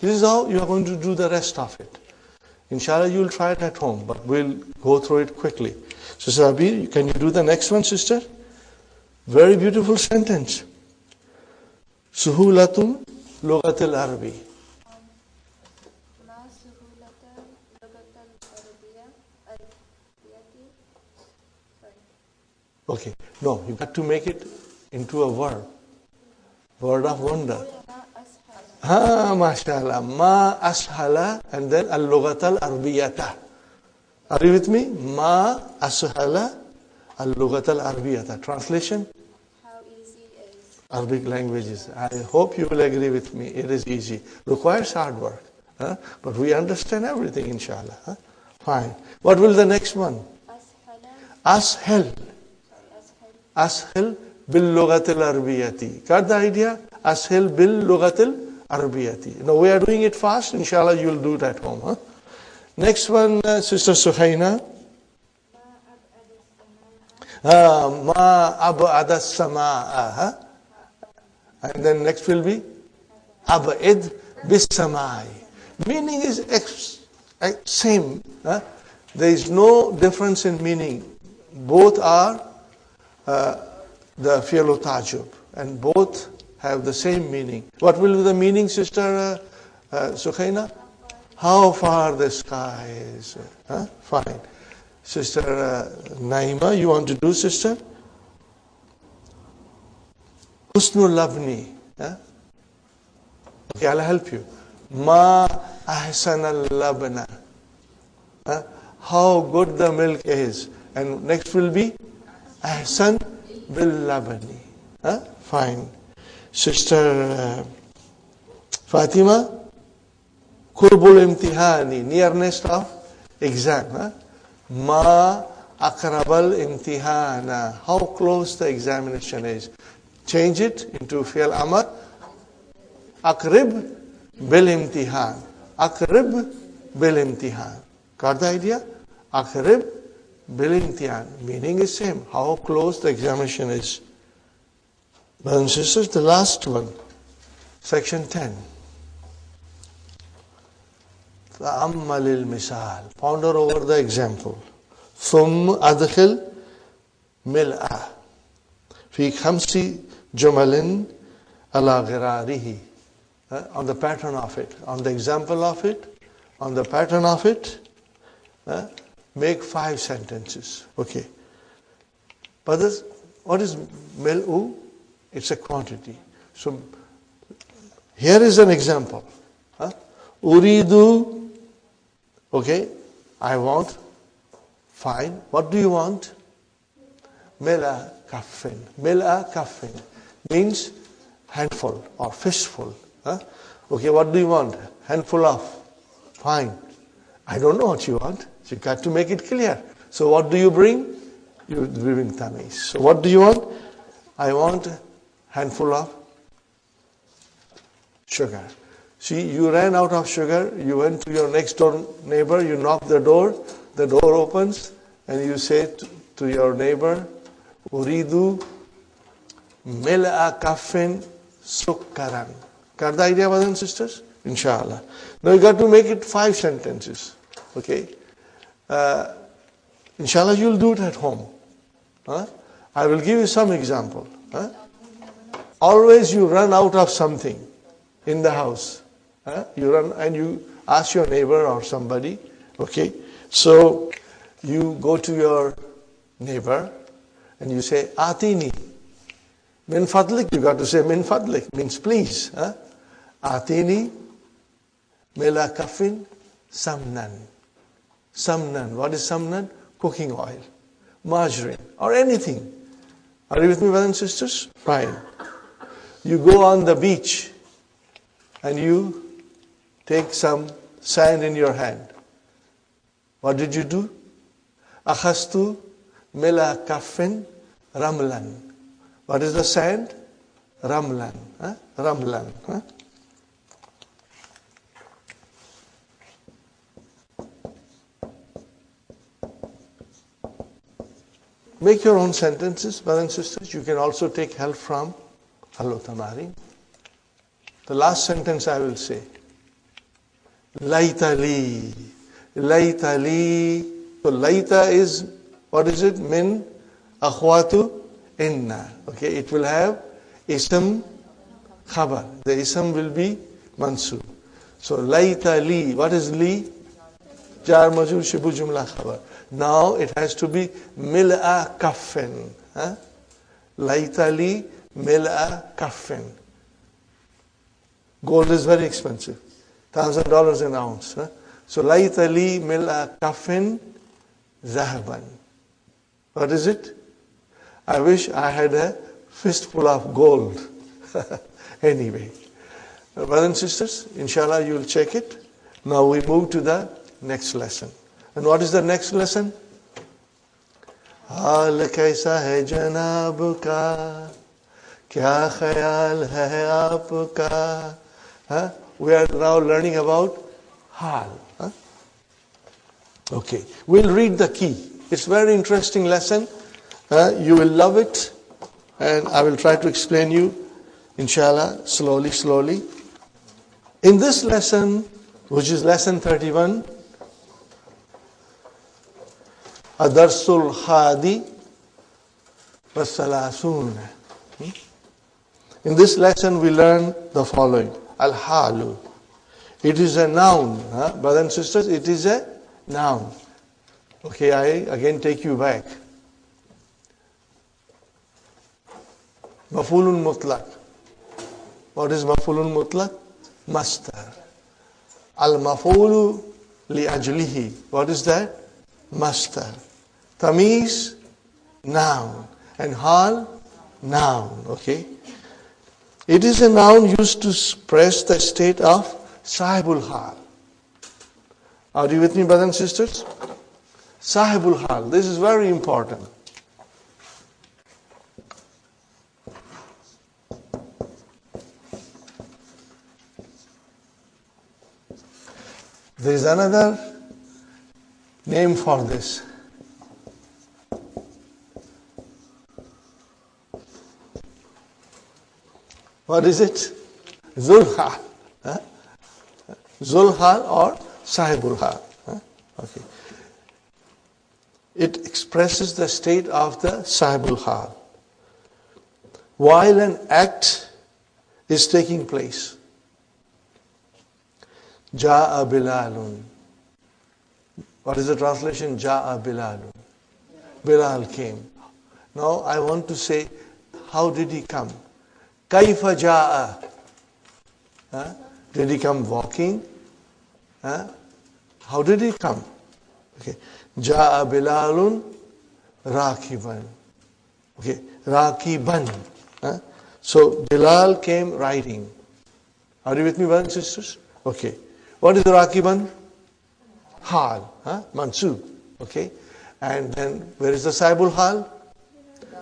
Speaker 2: is how you are going to do the rest of it. Inshallah, you will try it at home, but we'll go through it quickly. Sister Abir, can you do the next one, sister? Very beautiful sentence. Suhulatum lugatil Arabi. Okay, no, you got to make it into a verb. Word of wonder. mashallah. Ma ashala and then al-lughat al-arbiyata. Are you with me? Ma ashala al-lughat al-arabiyata. Translation?
Speaker 3: How easy is
Speaker 2: Arabic languages. I hope you will agree with me. It is easy. Requires hard work. But we understand everything, inshallah. Fine. What will the next one?
Speaker 3: Ashal.
Speaker 2: Ashel. Ashel bil lughat al-arabiyati. Got the idea? Ashel bil lughat al-arabiyati. Now we are doing it fast. Inshallah you will do it at home. Next one, Sister Suhaina. Ma ab'ada sama'a. And then next will be ab'id bis samai. Meaning is same. There is no difference in meaning. Both are the fi'l tajub, and both have the same meaning. What will be the meaning, Sister Suhaina? How far the sky is. Fine. Sister Naima, you want to do, sister? Husnul labni. Okay, I'll help you. Ma ahsan al-labna. How good the milk is. And next will be ahsan bil labani. Fine. Sister Fatima, Qurbul imtihani, nearness of exam. Ma akrabal imtihana, how close the examination is. Change it into fi'l amr. Akrib bil imtihan. Akrib bil imtihan. Got the idea? Akrib bil imtihan. Meaning is same. How close the examination is. Brothers and sisters, the last one. Section 10. تأمل المثال. Ponder over the example. ثم أدخل ملأ في 5 جمل على غراره. On the pattern of it, on the example of it, on the pattern of it, make 5 sentences. Okay. But this, what is mil'u? It's a quantity. So here is an example. Uridu. Okay, I want. Fine. What do you want? Mila kaffin. Mila kaffin means handful or fistful. Okay, what do you want? Handful of. Fine. I don't know what you want. So you got to make it clear. So what do you bring? You bring tamis. So what do you want? I want a handful of sugar. See, you ran out of sugar, you went to your next door neighbor, you knock the door opens, and you say to your neighbor, Uridu mil'a kaffin sukkaran. Got the idea, brothers and sisters? Inshallah. Now you got to make it 5 sentences. Okay? Inshallah, you'll do it at home. I will give you some example. Always you run out of something in the house. You run and you ask your neighbor or somebody. Okay? So you go to your neighbor and you say, Atini. Min fadlik, you got to say min fadlik, means please. Atini mila kafin samnan. Samnan. What is samnan? Cooking oil, margarine, or anything. Are you with me, brothers and sisters? Fine. You go on the beach and you take some sand in your hand. What did you do? Akhastu mila kaffin ramlan. What is the sand? Ramlan. Ramlan. Make your own sentences, brothers and sisters. You can also take help from Hello Tamari. The last sentence I will say. Laita li. Laita li. So laita is, what is it? Min akhwatu inna. Okay, it will have ism khabar. The ism will be mansub. So laita li. What is li? Jar majrur shibu jumla khabar. Now it has to be mil'a kaffin. Laita li mil'a kaffin. Gold is very expensive. $1,000 an ounce. So laita li mil'a kaffin zahaban. What is it? I wish I had a fistful of gold. Anyway, brothers and sisters, inshallah you will check it. Now we move to the next lesson. And what is the next lesson? हाल कैसा है जनाब का, क्या ख्याल है आपका? We are now learning about hal. Okay, we'll read the key. It's a very interesting lesson. You will love it, and I will try to explain you, inshallah, slowly. In this lesson, which is lesson 31, Adarsul Hadi Wasalasun. In this lesson, we learn the following. Al-Halu. It is a noun. Brothers and sisters, it is a noun. Okay, I again take you back. Maf'ulun mutlaq. What is maf'ulun mutlaq? Masdar. Al-maf'ulu li ajlihi. What is that? Masdar. Tamiz, noun. And hal, noun. Okay. It is a noun used to express the state of sahibul hal. Are you with me, brothers and sisters? Sahibul hal. This is very important. There is another name for this. What is it? Zulhal. Zulhal or Sahibul Hal. Okay. It expresses the state of the Sahibul Hal. While an act is taking place. Ja'a Bilalun. What is the translation? Ja'a Bilalun. Bilal came. Now I want to say, how did he come? Kaifa ja'a. Did he come walking? How did he come? Okay. Ja'a Bilalun Rakiban. Okay. Rakiban. So Bilal came riding. Are you with me, brothers and sisters? Okay. What is Rakiban? Hal. Mansub. Okay. And then where is the Sahibul Hal?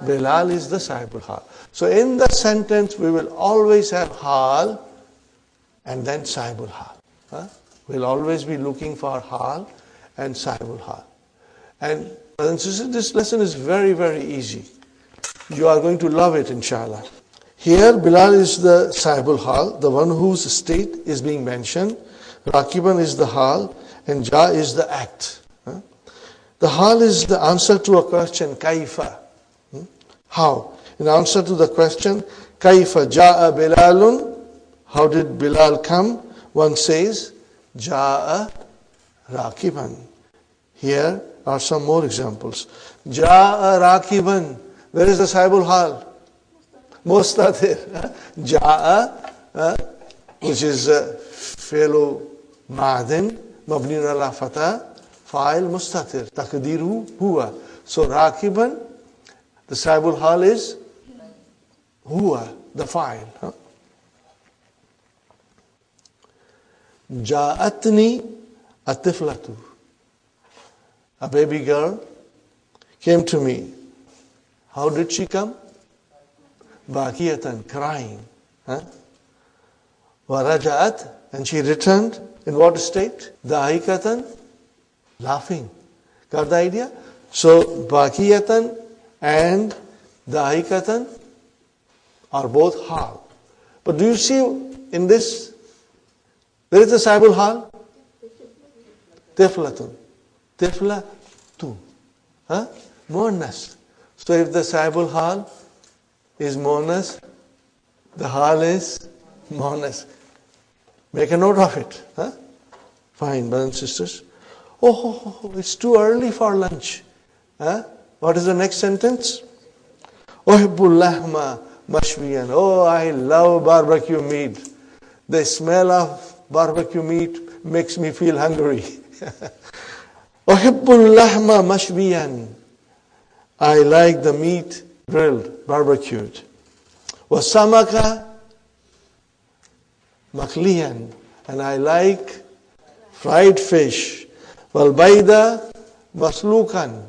Speaker 2: Bilal is the Sahibul Hal. So in the sentence we will always have Hal and then Sahibul Hal. We'll always be looking for Hal and Sahibul Hal. And brothers and sisters, this lesson is very, very easy. You are going to love it, inshallah. Here Bilal is the Sahibul Hal, the one whose state is being mentioned. Rakiban is the Hal and Ja is the act. The Hal is the answer to a question, Kaifa. How? In answer to the question, Kaifa Ja'a Bilalun, how did Bilal come? One says, Ja'a Rakiban. Here are some more examples. Ja'a Rakiban. Where is the Sahibul Hal? Mustatir. Ja'a, which is Fi'lu Ma'adin, Mabniun ala Fatah, Fa'il Mustatir. Taqdiru Huwa. So Rakiban, the Sahibul Hal is Huwa, the fa'il. Ja'atni atiflatu. A baby girl came to me. How did she come? Bakiyatan, crying. Waraja'at, and she returned in what state? Dahikatan, laughing. Got the idea? So Bakiyatan and Dahikatan are both Hal. But do you see in this, where is the Sahibul Hal? Tiflatun. Tiflatu. Muannas. So if the Sahibul Hal is Muannas, the Hal is Muannas. Make a note of it. Fine, brothers and sisters. Oh, it's too early for lunch. What is the next sentence? Uhibbul lahma mashwiyan. Oh, I love barbecue meat. The smell of barbecue meat makes me feel hungry. Uhibbul lahma mashbiyan. I like the meat grilled, barbecued. Wasamaka makliyan. And I like fried fish. Walbayda maslukan.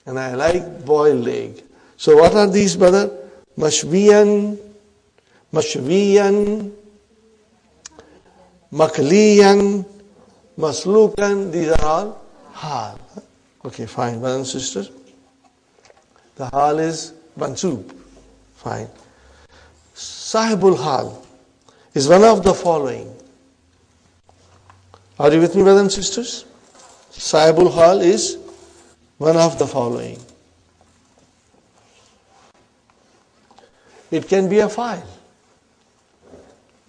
Speaker 2: And I like boiled egg. So what are these, brother? Mashbiyan, mashviyan, makliyan, maslukan. These are all hal. Okay, fine, brothers and sisters. The hal is mansub. Fine. Sahibul hal is one of the following. Are you with me, brothers and sisters? Sahibul hal is one of the following. It can be a file.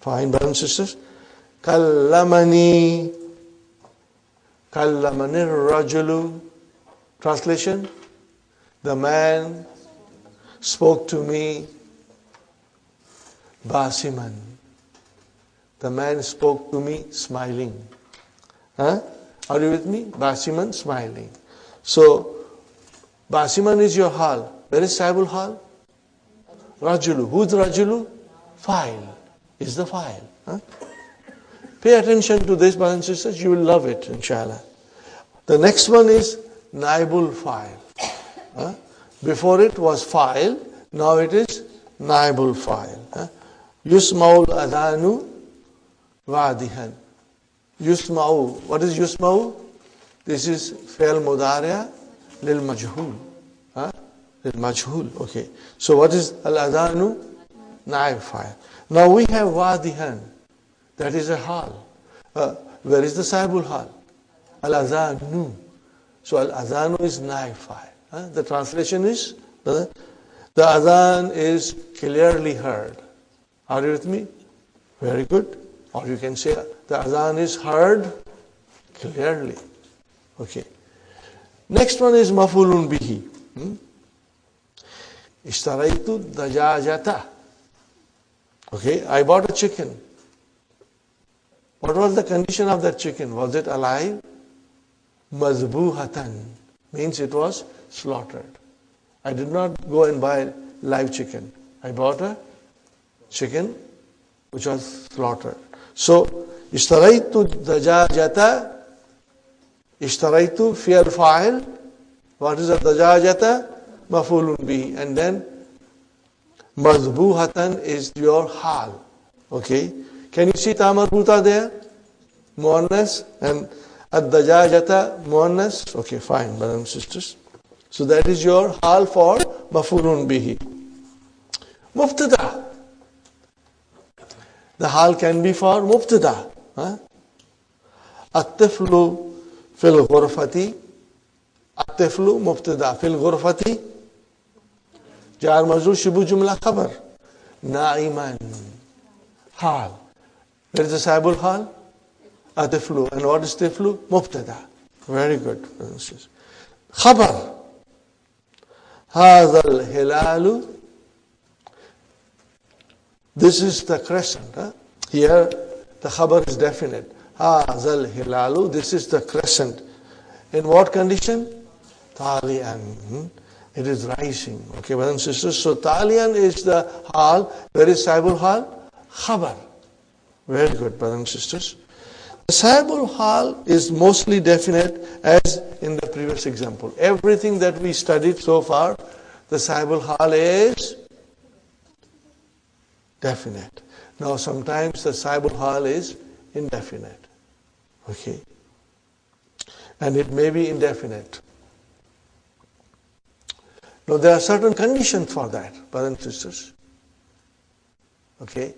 Speaker 2: Fine, brothers and sisters. Kallamani, kallamani rajulu. Translation: the man spoke to me. Basiman. The man spoke to me smiling. Huh? Are you with me? Basiman, smiling. So, Basiman is your hal. Where is Sahibul hal? Rajulu. Who's Rajulu? File. Is the file. Huh? Pay attention to this, brothers and sisters. You will love it, inshallah. The next one is Naibul file. Huh? Before it was file. Now it is Naibul file. Huh? Yusma'ul adhanu wadihan. Yusma'u. What is Yusma'u? This is fi'l mudari'a lil majhul. Lil majhul. Okay. So what is al-adhanu? Naib file. Now we have wadihan. That is a hal. Where is the sahibul hal? Al-adhanu. So al-adhanu is naib file. The translation is, the adhan is clearly heard. Are you with me? Very good. Or you can say the adhan is heard clearly. Okay. Next one is mafulun bihi. Ishtaraitu dajajata. Okay, I bought a chicken. What was the condition of that chicken? Was it alive? Mazbuhatan means it was slaughtered. I did not go and buy live chicken. I bought a chicken which was slaughtered. So, ishtaraitu dajajata. Ishtaraitu fi'l fa'il. What is a dajajata? Mafulun bihi. And then mazbuhatan is your hal. Okay. Can you see ta marbuta there? Muannas and ad-dajajata muannas. Okay, fine, brothers and sisters. So that is your hal for mafulun bihi. Mubtada. The hal can be for mubtada. At-tiflu fil ghurfati. At-tiflu mubtada fil ghurfati. Jar majrur shibu jumla khabar. Na'iman. Hal. Where is the sahibul hal? At-tiflu. And what is tiflu? Mubtada. Very good. Khabar. Hadha al-hilalu. This is the crescent. Here the khabar is definite. Hadha al-hilalu. This is the crescent. In what condition? Talian. It is rising. Okay, brothers and sisters. So talian is the hal. Where is sahibul hal? Khabar. Very good, brothers and sisters. The sahibul hal is mostly definite as in the previous example. Everything that we studied so far, the sahibul hal is definite. Now sometimes the sahibul hal is indefinite. Okay. And it may be indefinite. Now there are certain conditions for that, brothers and sisters. Okay.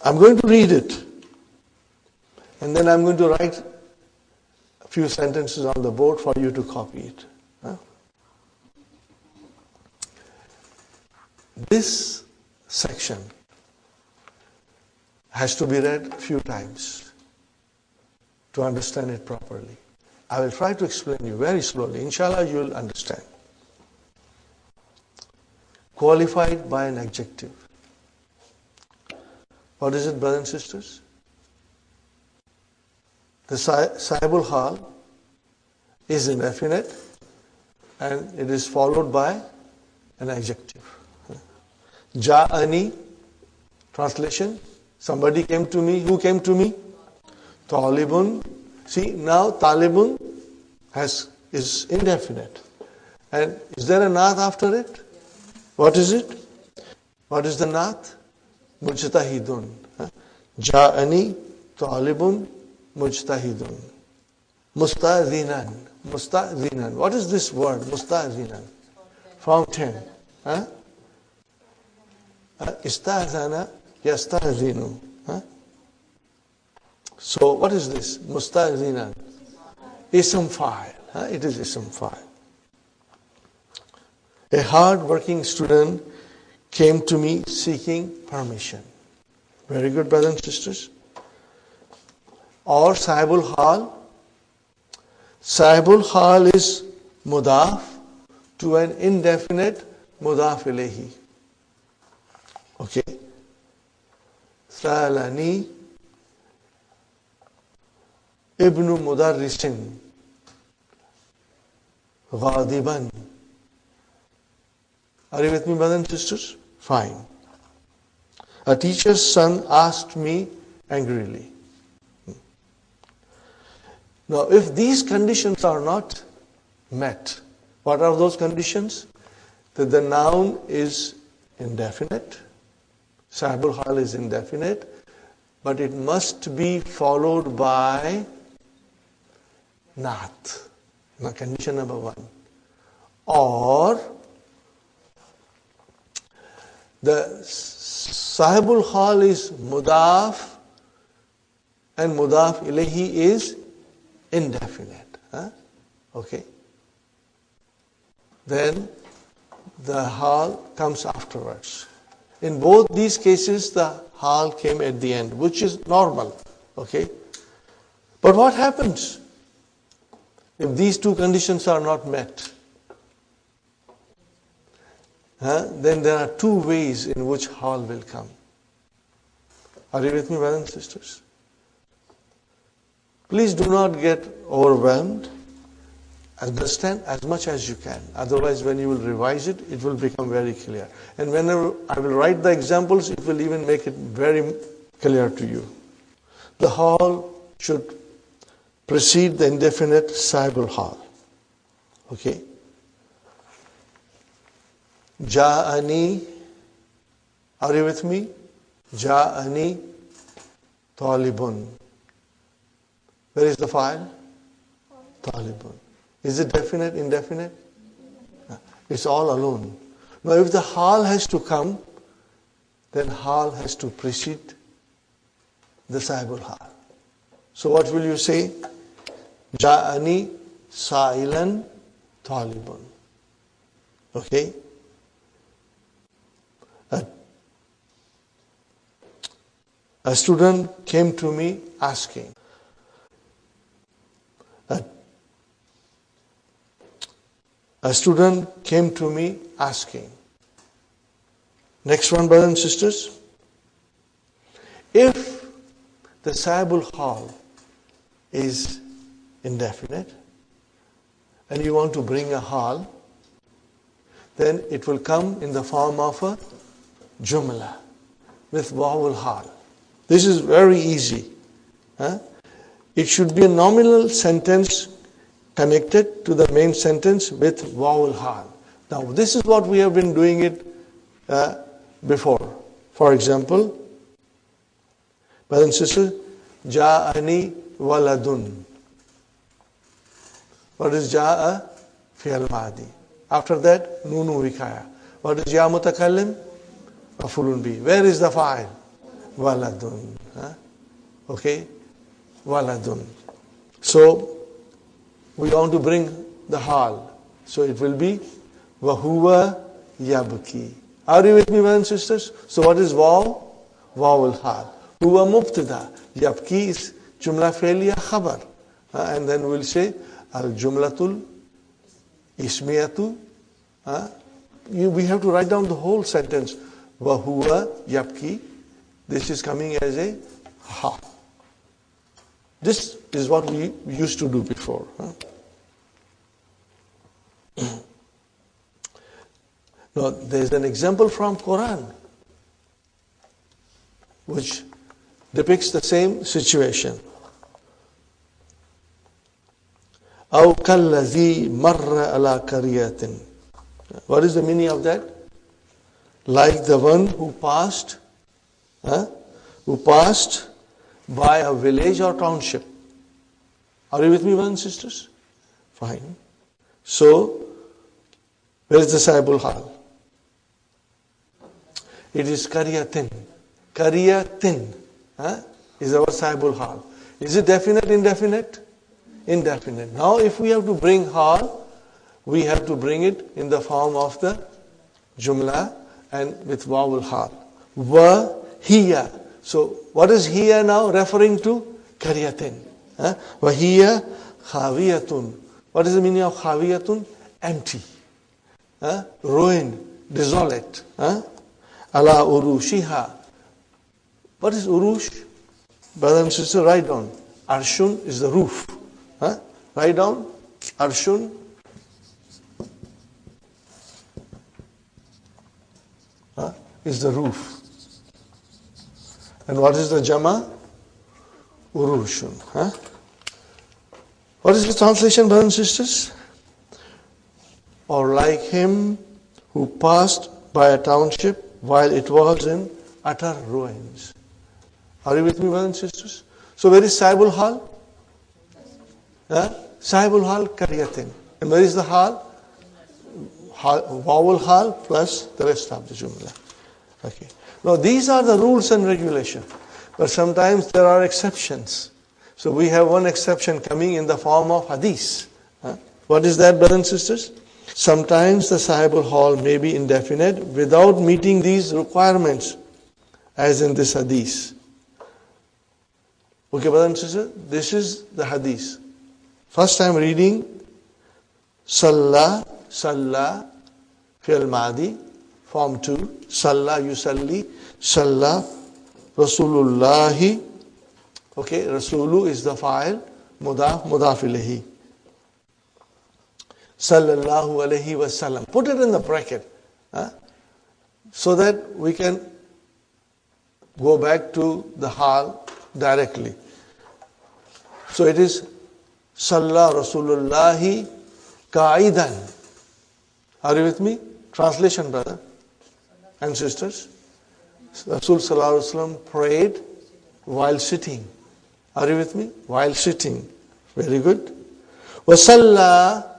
Speaker 2: I'm going to read it. And then I'm going to write a few sentences on the board for you to copy it. This section has to be read a few times to understand it properly. I will try to explain you very slowly. Inshallah, you will understand. Qualified by an adjective. What is it, brothers and sisters? The sahibul hal is indefinite and it is followed by an adjective. Ja'ani, translation, somebody came to me. Who came to me? Talibun. See, now talibun is indefinite. And is there a naat after it? What is it? What is the naat? Mujtahidun. Ja'ani talibun mujtahidun. Musta'zinan. Musta'zinan. What is this word? Musta'zinan. Fountain. Ista'zana yasta'zinu. So what is this? Musta'zinan. Ism fa'il. It is ism fa'il. A hard-working student came to me seeking permission. Very good, brothers and sisters. Or sahibul hal. Sahibul hal is mudaf to an indefinite mudaf ilayhi. Okay. Salani ibnu mudarrisin ghadiban. Are you with me, brothers and sisters? Fine. A teacher's son asked me angrily. Now, if these conditions are not met, what are those conditions? That the noun is indefinite, sahibul hal is indefinite, but it must be followed by naat. Now, condition number one. Or the sahibul hal is mudaf and mudaf ilayhi is indefinite. Okay. Then the hal comes afterwards. In both these cases, the hal came at the end, which is normal. Okay. But what happens if these two conditions are not met? Then there are two ways in which hal will come. Are you with me, brothers and sisters? Please do not get overwhelmed. Understand as much as you can. Otherwise, when you will revise it, it will become very clear. And whenever I will write the examples, it will even make it very clear to you. The hal should precede the indefinite sahibul hal. Okay? Ja'ani, are you with me? Ja'ani talibun. Where is the file? Talibun. Is it definite, indefinite? It's all alone. Now if the hal has to come, then hal has to precede the sahibul hal. So what will you say? Ja'ani sa'ilan talibun. Okay? A student came to me asking. A student came to me asking. Next one, brothers and sisters. If the sahibul hal is indefinite and you want to bring a hal, then it will come in the form of a jumla with wawul hal. This is very easy. It should be a nominal sentence connected to the main sentence with wawul hal. Now this is what we have been doing it before. For example, brothers and sisters, ja'ani waladun. What is ja'a? Fi'al madi. After that, nunu vikaya. What is ya mutakallim? Maf'ulun bi. Where is the fa'il? Waladun. Okay? Waladun. So, we want to bring the hal. So it will be wahuwa yabki. Are you with me, brothers and sisters? So what is waw? Wawul hal. Huwa mubtada. Yabki is jumla fi'liya khabar. And then we'll say al jumlatul ismiyatu. We have to write down the whole sentence. Wahuwa yabki. This is coming as a ha. This is what we used to do before. Now, there is an example from Quran which depicts the same situation. أو كالذي مر على قرية. What is the meaning of that? Like the one who passed by a village or township. Are you with me, brothers and sisters? Fine. So, where is the Sahibul Hal? It is Qariyatin. Qariyatin is our Sahibul Hal. Is it definite, indefinite? Indefinite. Now, if we have to bring Hal, we have to bring it in the form of the Jumla and with Wawul Hal. Wa, hiya. So, what is hiya now referring to? Qariyatin. Wa hiya khawiyatun. What is the meaning of khawiyatun? Empty. Ruined, desolate. Ala urushiha. What is urush? Brother and sister, write down. Arshun is the roof. Write down. Arshun. Is the roof. And what is the Jama? Urushun. What is the translation, brothers and sisters? Or like him who passed by a township while it was in utter ruins. Are you with me, brothers and sisters? So where is Sahibul Hal? Sahibul Hal Qariyatin. And where is the Hal? Vowel Hal plus the rest of the Jumla. Okay. Now these are the rules and regulations. But sometimes there are exceptions. So we have one exception coming in the form of Hadith. What is that, brothers and sisters? Sometimes the Sahibul Hal may be indefinite without meeting these requirements, as in this Hadith. Okay, brothers and sisters, this is the Hadith. First time reading, Salla, Fi'l Madi, form 2, Salla, Yusalli, Salla, Rasulullahi. Okay, Rasulu is the fa'il, Mudaf, Mudaf ilayhi. Sallallahu alayhi wa sallam. Put it in the bracket, so that we can go back to the hal directly. So it is Salla Rasulullahi Qa'idan. Are you with me? Translation, brother and sisters. Rasul Sallallahu Alaihi Wasallam prayed while sitting. Are you with me? While sitting. Very good. Wasalla,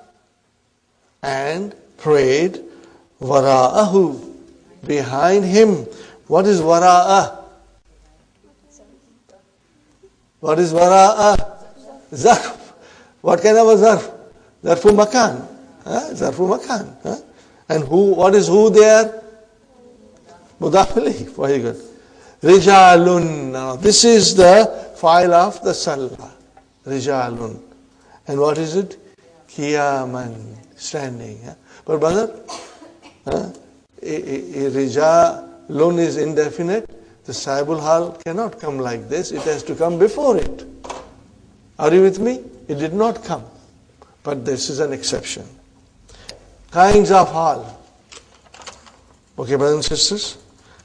Speaker 2: and prayed wara'ahu, behind him. What is wara'ah? What is wara'ah? Zarf. What kind of a zarf? Zarfu makan. Zarfu makan. And who? What is who there? Mudaf ilayhi. Very good. Rijalun. Now this is the file of the Salah. Rijalun. And what is it? Qiyaman. Standing. But brother, Rijalun is indefinite. The Sahibul Hal cannot come like this. It has to come before it. Are you with me? It did not come. But this is an exception. Kinds of Hal. Okay, brothers and sisters?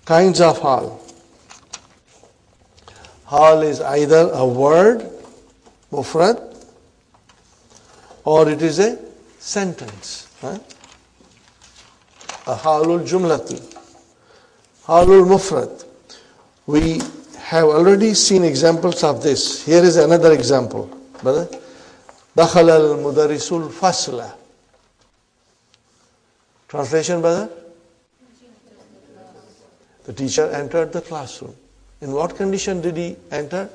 Speaker 2: Kinds of Hal. Hal is either a word, mufrad, or it is a sentence. A halul jumlatu. Halul mufrad. We have already seen examples of this. Here is another example. Brother. Dakhala al-mudarrisul fasla. Translation, brother? The teacher entered the classroom. In what condition did he enter?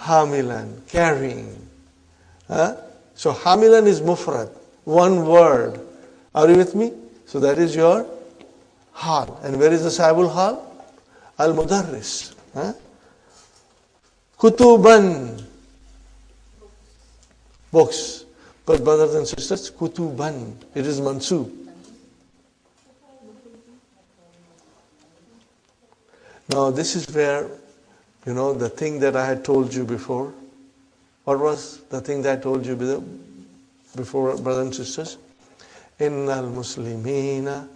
Speaker 2: Hamilan, carrying. So hamilan is mufrad, one word. Are you with me? So that is your hal. And where is the sahibul hal? Al-mudarris. Kutuban, books. But brothers and sisters, kutuban, it is mansub. Now this is where, the thing that I had told you before. What was the thing that I told you before, brothers and sisters? Innal muslimina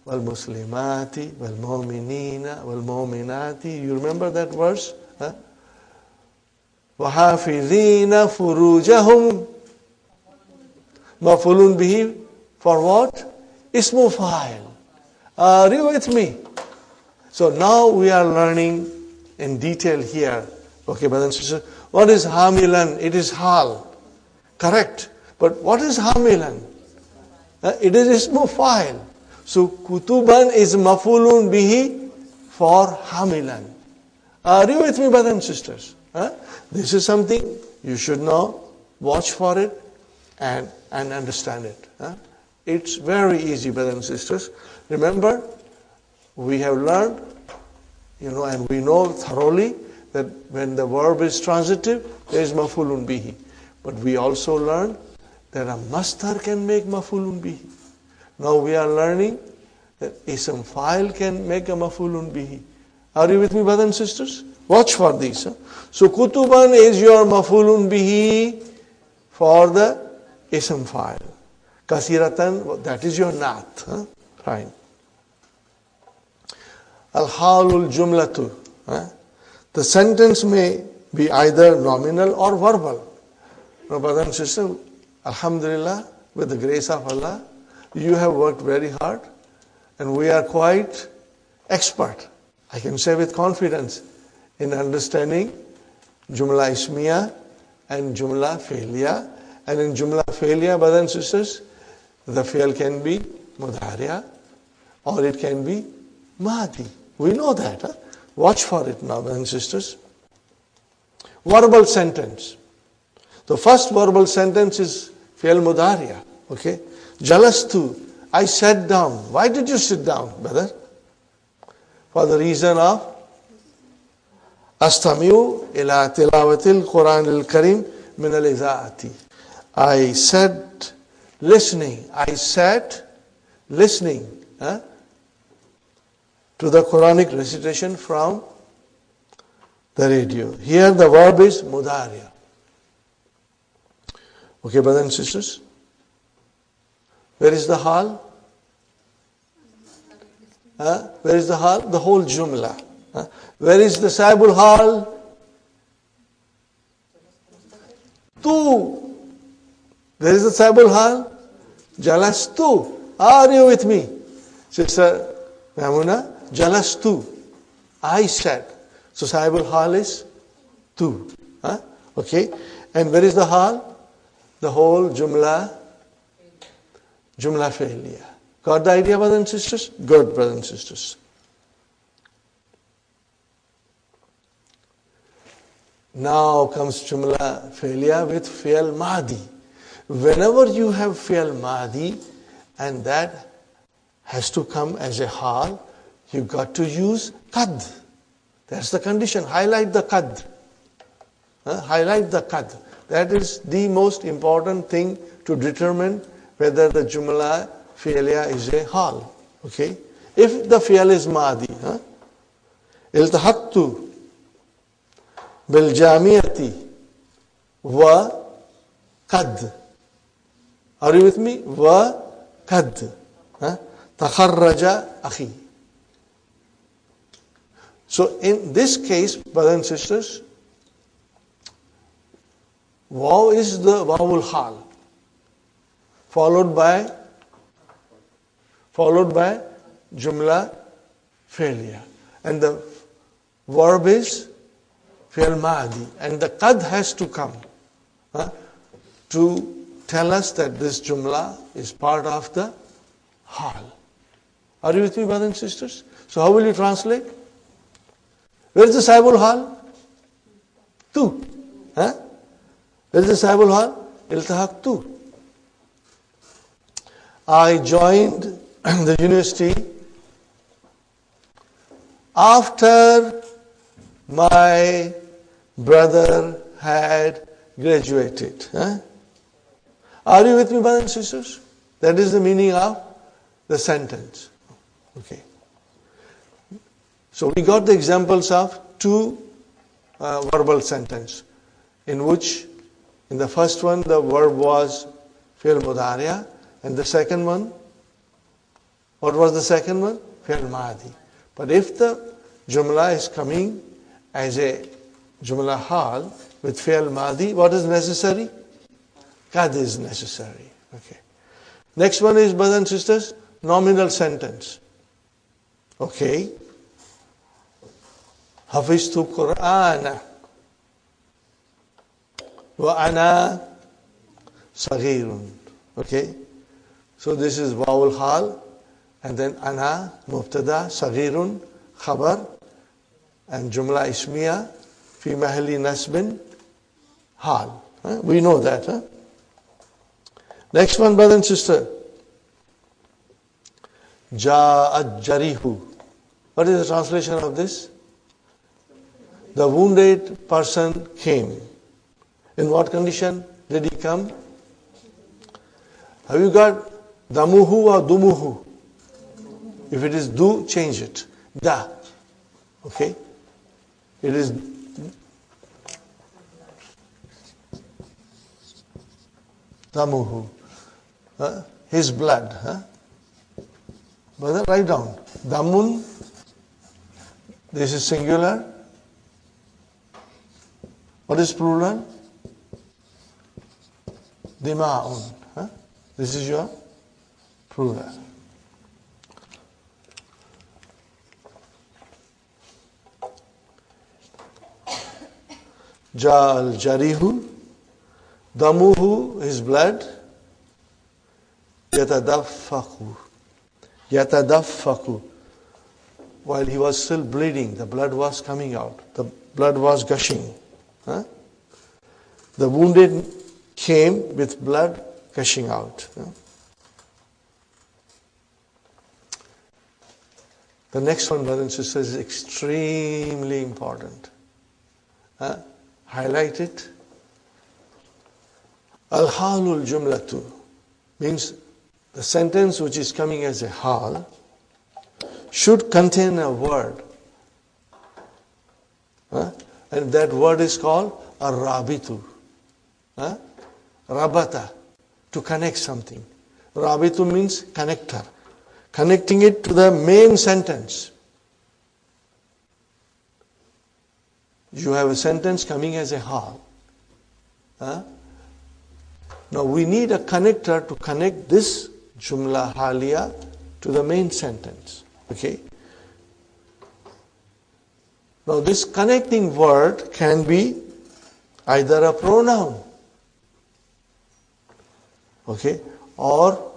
Speaker 2: وَالْمُسْلِمَاتِ وَالْمُؤْمِنِينَ وَالْمُؤْمِنَاتِ. You remember that verse? Huh? وَحَافِظِينَ فُرُوجَهُمْ مَفْعُولٌ بِهِ. For what? Ismu fa'il. Are you with me? So now we are learning in detail here. Okay, brothers and sisters. What is hamilan? It is hal. Correct. But what is hamilan? It is ismu fa'il. So kutuban is maf'ulun bihi for hamilan. Are you with me, brothers and sisters? This is something you should know. Watch for it and understand it. It's very easy, brothers and sisters. Remember, we have learned, and we know thoroughly that when the verb is transitive, there is maf'ulun bihi. But we also learned that a masdar can make maf'ulun bihi. Now we are learning that ism fa'il can make a maf'ulun bihi. Are you with me, brothers and sisters? Watch for these. So kutuban is your maf'ulun bihi for the ism fa'il. Kasiratan, that is your naat. Fine. Al-halul jumlatu. The sentence may be either nominal or verbal. Now, brothers and sisters, alhamdulillah, with the grace of Allah, you have worked very hard and we are quite expert, I can say with confidence, in understanding Jumla Ismiya and Jumla Fi'liya. And in Jumla Fi'liya, brothers and sisters, the fi'l can be mudhariya or it can be mahdi. We know that. Watch for it now, brothers and sisters. Verbal sentence. The first verbal sentence is fi'l mudhariya. Okay? Jalastu, I sat down. Why did you sit down, brother? For the reason of Astamiu ila tilawatil Quran al-Karim min al-iza'ati. I sat listening. I sat listening to the Quranic recitation from the radio. Here the verb is mudhariya. Okay, brothers and sisters? Where is the hal? Where is the hal? The whole jumla. Where is the sahibul hal? Tu. Where is the sahibul hal? Jalastu. Are you with me? Sister Mamuna, jalastu. I sat. So sahibul hal is tu. Okay. And where is the hal? The whole jumla fi'liya. Got the idea, brothers and sisters? Good, brothers and sisters. Now comes jumla fi'liya with fi'l mahdi. Whenever you have fi'l mahdi and that has to come as a hal, you got to use qad. That's the condition. Highlight the qad. Highlight the qad. That is the most important thing to determine whether the jumla fi'liya is a hal. Okay? If the fi'l is mahdi, iltahattu bil jamiyati wa qad. Are you with me? Wa qad. Takharraja akhi. So in this case, brothers and sisters, waw is the wawul hal, followed by jumla fi'liya, and the verb is fi'l mahdi, and the qad has to come to tell us that this jumla is part of the hal. Are you with me, brothers and sisters? So how will you translate? Where is the sahibul hal? Tu. Where is the sahibul hal? Iltahaqtu. I joined the university after my brother had graduated. Are you with me, brothers and sisters? That is the meaning of the sentence. Okay. So we got the examples of two verbal sentences, in which in the first one the verb was fi'l mudhariya, and the second one What was the second one? Fi'l Madi. But if the Jumla is coming as a Jumla Hal with Fi'l Madi, what is necessary? Qad is necessary. Okay. Next one is, brothers and sisters, nominal sentence. Okay. Hafiztu Qur'ana wa ana saghirun. Okay. So this is Wawul Hal, and then ana, Mubtada, Saghirun, Khabar, and Jumla Ismiya, Fi Mahalli Nasbin, Hal. We know that. Huh? Next one, brother and sister. Ja'at Jarihu. What is the translation of this? The wounded person came. In what condition did he come? Have you got Damuhu or Dumuhu? If it is Du, change it. Da. Okay? It is Damuhu. His blood. Brother, write down. Damun. This is singular. What is plural? Dima'un. This is your plural. Ja'al Jarihu. Damuhu, his blood. Yatadaffaku. Yatadaffaku. While he was still bleeding, the blood was coming out. The blood was gushing. The wounded came with blood gushing out. The next one, brothers and sisters, is extremely important. Highlight it. Al-halul jumlatu means the sentence which is coming as a hal should contain a word. And that word is called ar-rabitu. Rabata, to connect something. Rabitu means connector. Connecting it to the main sentence. You have a sentence coming as a hal. Now we need a connector to connect this Jumla Haliya to the main sentence. Okay? Now this connecting word can be either a pronoun, okay, or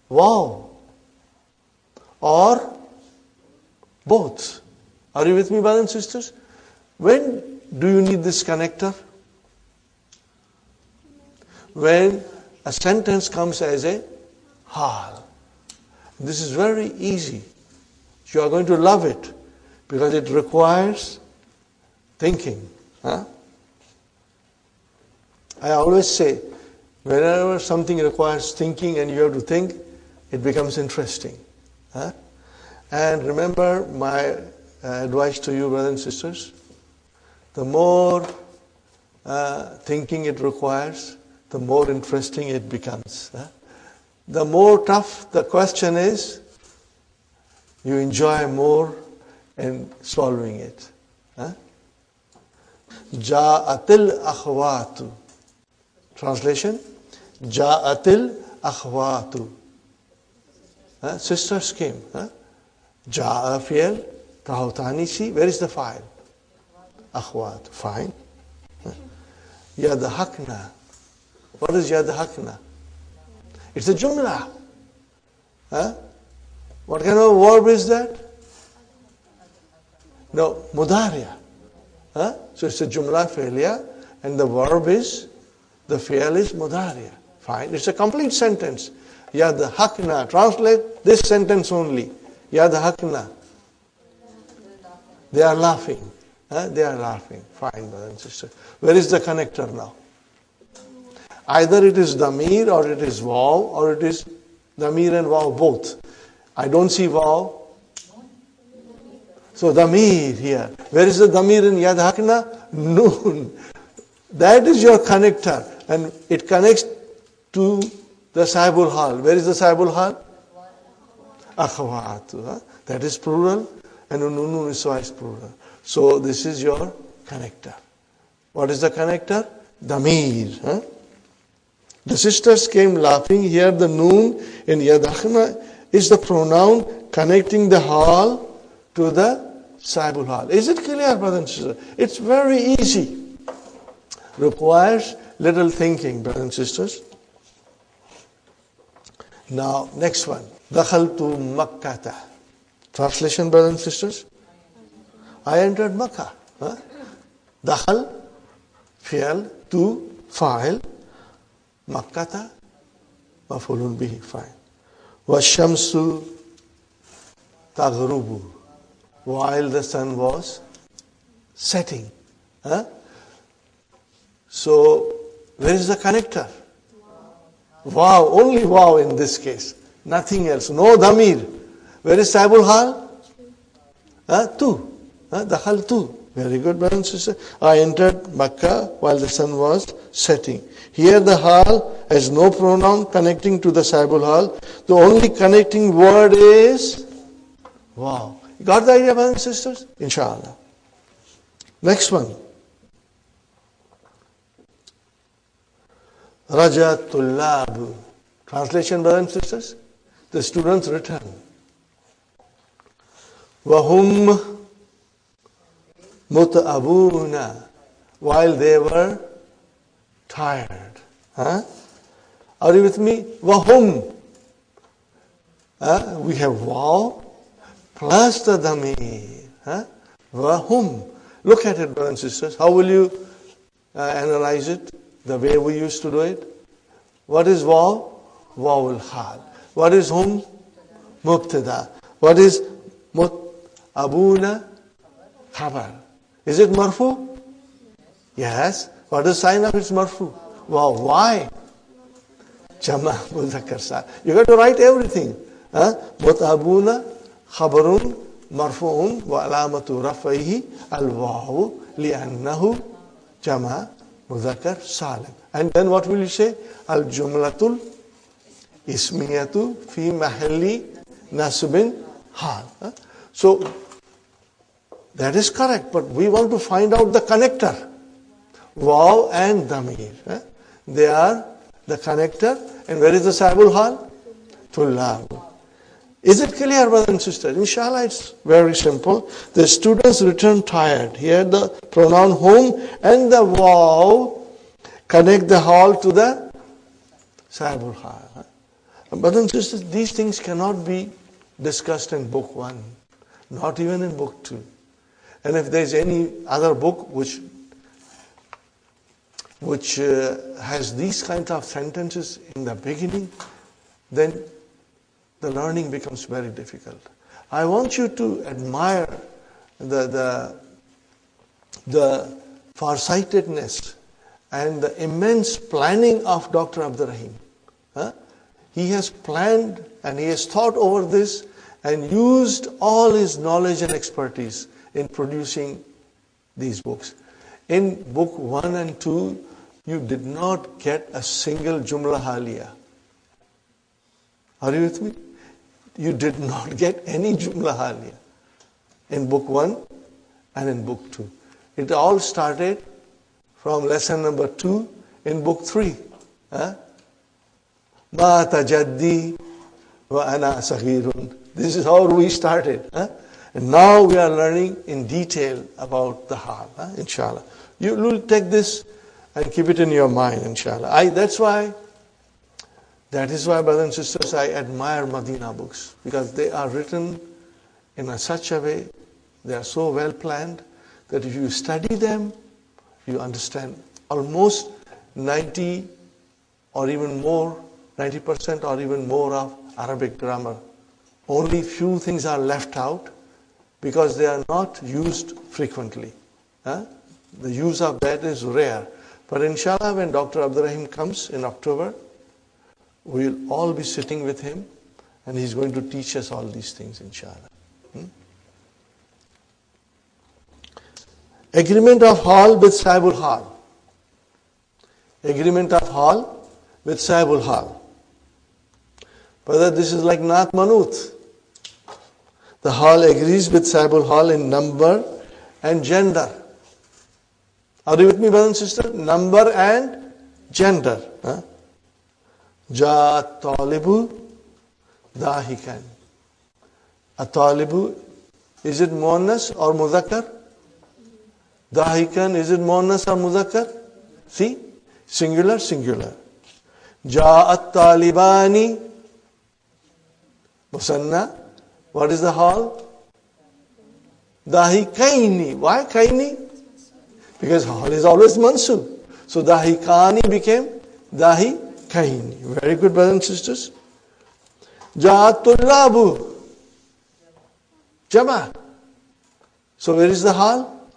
Speaker 2: wow, or both. Are you with me, brothers and sisters? When do you need this connector? When a sentence comes as a hal. This is very easy. You are going to love it because it requires thinking. I always say, whenever something requires thinking and you have to think, it becomes interesting. And remember my advice to you, brothers and sisters, the more thinking it requires, the more interesting it becomes. The more tough the question is, you enjoy more in solving it. Ja'atil akhwatu. Translation? Ja'atil akhwatu. Sisters came. Ja'a fi'l, tahutani si. Where is the file? Akhwat. Fine. Yadhakna. What is yadhakna? It's a jumla. What kind of verb is that? No, mudariya. So it's a jumla fi'liya and the verb is, the fi'l is mudariya. Fine. It's a complete sentence. Yadhakna. Translate this sentence only. Yadhakna. They are laughing. They are laughing. Fine, brother and sister. Where is the connector now? Either it is damir or it is waw or it is damir and waw both. I don't see waw. So damir here. Where is the damir in yadhakna? Noon. That is your connector. And it connects to the sahibul hal. Where is the sahibul hal? akhawatu. That is plural, and nunu niswa is plural. So this is your connector. What is the connector? Damir. The sisters came laughing. Here the noon in yadakhna is the pronoun connecting the hal to the sahibul hal. Is it clear, brothers and sisters? It's very easy. Requires little thinking, brothers and sisters. Now, next one. Dakhaltu Makkata. Translation, brothers and sisters. I entered Makkah. Dakhal, fi'al, tu, fa'il. Makkata, maf'ulun bihi, fa'il. Washamsu taghrubu. While the sun was setting. So, where is the connector? Wow, only wow in this case. Nothing else. No damir. Where is sahibul hal? Tu. Dakhal tu. Very good, brothers and sisters. I entered Makkah while the sun was setting. Here the hal has no pronoun connecting to the sahibul hal. The only connecting word is wow. You got the idea, brothers and sisters? Inshallah. Next one. Raja Tullab. Translation, brothers and sisters. The students return. Wahum muta'abuna. While they were tired. Are you with me? Wahum. We have wow plus the damir. Wahum. Look at it, brothers and sisters. How will you analyze it? The way we used to do it. What is waw? Wawul hal. What is hum? Mubtada. What is abuna? Khabar. Is it marfu? Yes. What is the sign of its marfu? Wow. Why? Jama mudhakkar salim. You got to write everything. Mutabuna khabarun marfu'un wa alamatu rafaihi al-wawu li'annahu jama mudhakkar salim. And then what will you say? Al-jumlatul ismiyatu fi mahalli nasbin hal. So that is correct, but we want to find out the connector. Waw and damir. They are the connector. And where is the sahibul hal? Tullab. Is it clear, brothers and sisters? Inshallah, it's very simple. The students return tired. Here the pronoun hum and the waw connect the hal to the sahibul hal. Brothers and sisters, these things cannot be discussed in book 1, not even in book 2. And if there is any other book which has these kinds of sentences in the beginning, then the learning becomes very difficult. I want you to admire the farsightedness and the immense planning of Dr. Abdur Rahim. He has planned and he has thought over this and used all his knowledge and expertise in producing these books. In book 1 and 2, you did not get a single Jumla Haliya. Are you with me? You did not get any Jumla Haliya in book 1 and in book 2. It all started from lesson number 2 in book 3. Ma tajaddi wa ana saghirun. This is how we started. And now we are learning in detail about the hal, inshallah. You will take this and keep it in your mind, inshallah. That is why, brothers and sisters, I admire Madina books, because they are written in such a way, they are so well planned, that if you study them, you understand almost 90% or even more of Arabic grammar. Only few things are left out because they are not used frequently. The use of that is rare. But inshallah, when Dr. Abdur Rahim comes in October, we'll all be sitting with him and he's going to teach us all these things, inshallah. Agreement of hal with sahibul hal. Agreement of hal with sahibul hal. Brother, this is like Naat Manut. The hall agrees with Sahibul Hall in number and gender. Are you with me, brothers and sisters? Number and gender. Ja talibu dahikan. A talibu, is it muannas or muzakkar? Dahikan, is it muannas or muzakkar? See? Singular, singular. Ja'at talibani. Musanna. What is the hall? Dahikaini. Why kaini? Because hall is always mansub. So dahikani became dahikaini. Very good, brothers and sisters. Ja'at tullabu. Jama. So where is the hall?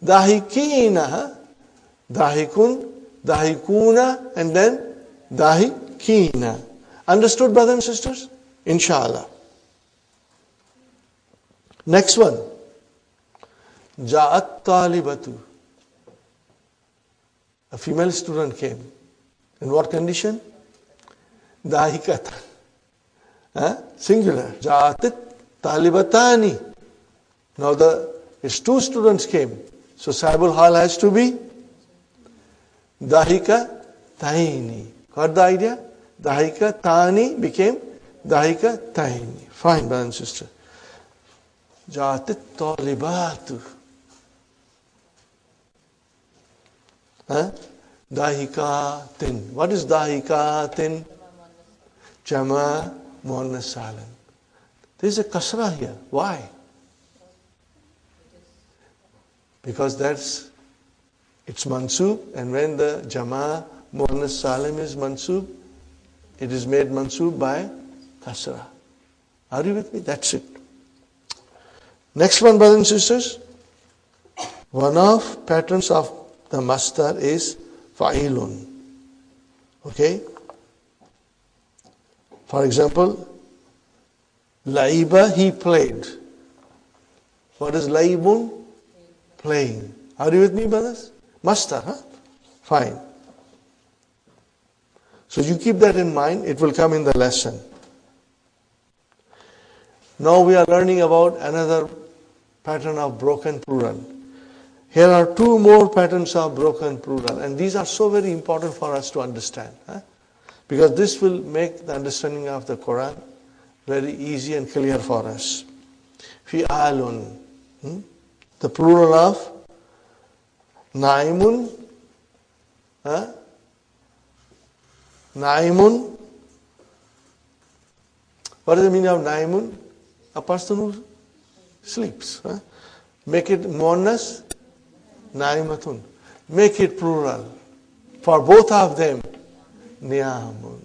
Speaker 2: Dahikina. Dahikun, dahikuna, and then dahikina. Understood, brothers and sisters? Inshallah. Next one. Ja'at talibatu. A female student came. In what condition? Dahikatan. Singular. Ja'at talibatani. Now it's two students came. So Sahibul Hal has to be Dahika Taini. Got the idea? Dahika Tani became Dahika Taini. Fine, brother and sister. Ja'at talibatu. Dahikatin. What is dahikatin? Jama muannas salim. There is a kasra here. Why? Because it's mansub, and when the jama muannas salim is mansub, it is made mansub by kasra. Are you with me? That's it. Next one, brothers and sisters. One of patterns of the masdar is fa'ilun. Okay? For example, laiba, he played. What is laibun? Playing. Are you with me, brothers? Masdar, huh? Fine. So you keep that in mind. It will come in the lesson. Now we are learning about another pattern of broken plural. Here are two more patterns of broken plural, and these are so very important for us to understand. Because this will make the understanding of the Quran very easy and clear for us. Fi'alun. The plural of Naimun. Naimun. What is the meaning of Naimun? A person who sleeps. Make it muannas, Naimatun. Make it plural. For both of them, Niyamun.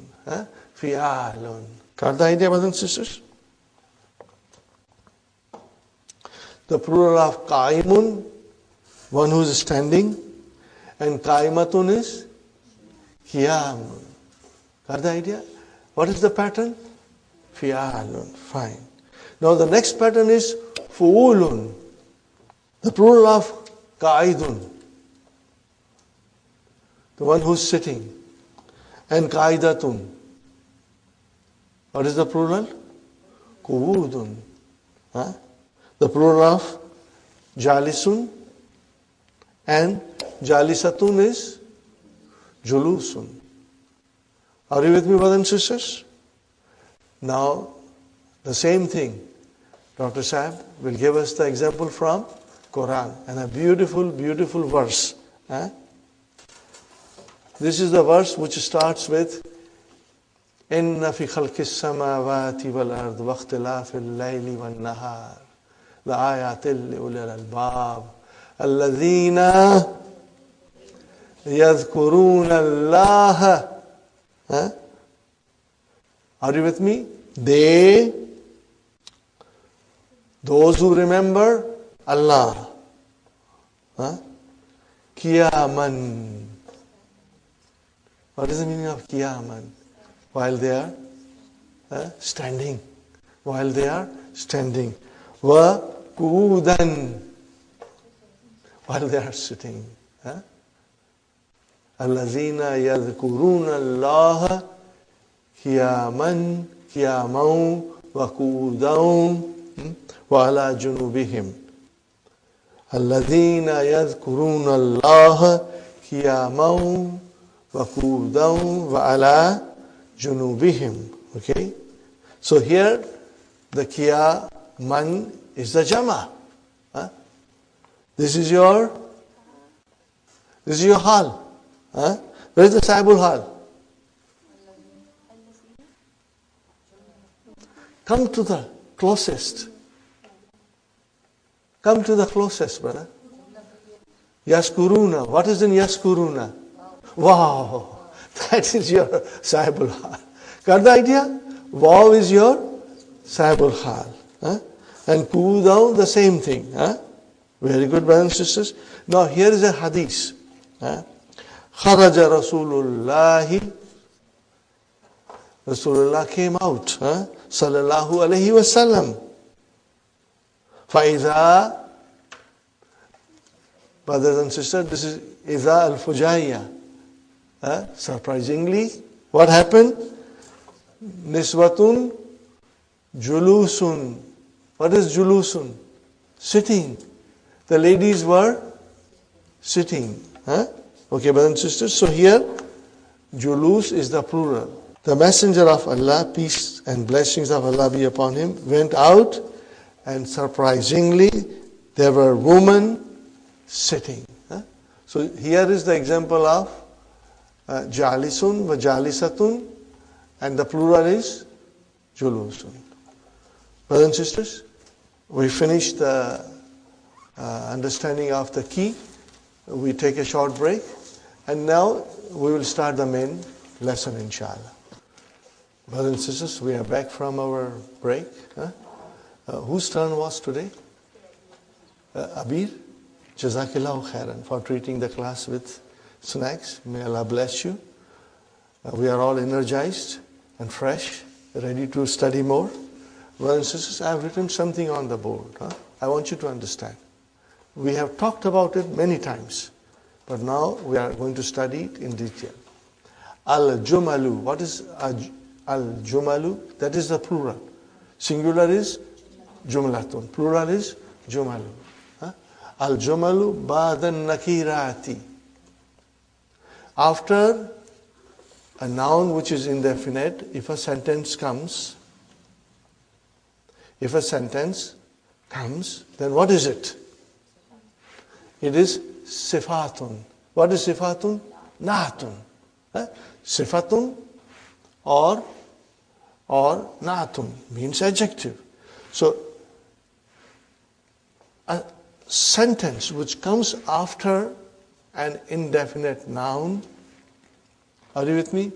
Speaker 2: Fi'alun. Got the idea, brothers and sisters? The plural of Qaimun, one who is standing, and Qaimatun is Qiyamun. Got the idea? What is the pattern? Fi'alun. Fine. Now the next pattern is Fu'ulun. The plural of Qa'idun, the one who is sitting, and Qa'idatun. What is the plural? Qu'udun. The plural of Jalisun, and Jalisatun is Julusun. Are you with me, brothers and sisters? Now, the same thing, Dr. Saab will give us the example from Quran, and a beautiful, beautiful verse. This is the verse which starts with إِنَّ فِي خَلْقِ السَّمَاوَاتِ وَالْأَرْضِ وَاخْتِلَافِ اللَّيْلِ وَالنَّهَارِ لَآيَاتٍ لِأُولِي الْأَلْبَابِ الَّذِينَ يَذْكُرُونَ اللَّهَ. Are you with me? Those who remember Allah. Qiyaman. What is the meaning of Qiyaman? While they are standing. While they are standing. Wa Qu'udan. While they are sitting. Allazina yadhkuruna Allah qiyaman, qiyamau, وقودا وعلى جنوبهم الذين يذكرون الله قياما وقودا وعلى جنوبهم. Okay, so here the qiyaman is the jama. This is your hal. Where is the sahibul hal? Come to the closest. Come to the closest, brother. Yaskuruna. What is in Yaskuruna? Wow. That is your sahibul hal. Got the idea? Wow is your sahibul hal. And ku down, the same thing. Very good, brothers and sisters. Now here is a hadith. Kharaja Rasulullahi. Rasulullah came out. Sallallahu alayhi wa sallam. Faiza, brothers and sisters, this is Iza al-Fujayya. Surprisingly, what happened? Niswatun julusun. What is julusun? Sitting. The ladies were sitting. Okay, brothers and sisters. So here, julus is the plural. The messenger of Allah, peace and blessings of Allah be upon him, went out, and surprisingly, there were women sitting. So here is the example of jalisun wa jalisatun, and the plural is julusun. Brothers and sisters, we finished the understanding of the key. We take a short break, and now we will start the main lesson, inshallah. Brothers and sisters, we are back from our break. Whose turn was today? Abir? Jazakillahu khairan for treating the class with snacks. May Allah bless you. We are all energized and fresh, ready to study more. Brothers and sisters, I have written something on the board. I want you to understand. We have talked about it many times, but now we are going to study it in detail. Al-Jumalu. What is Al-Jumalu? That is the plural. Singular is Jumlatun. Plural is Jumalu. Al-Jumalu ba'dan nakirati. After a noun which is indefinite, if a sentence comes, then what is it? It is sifatun. What is sifatun? Naatun. Sifatun or naatun means adjective. So a sentence which comes after an indefinite noun, are you with me?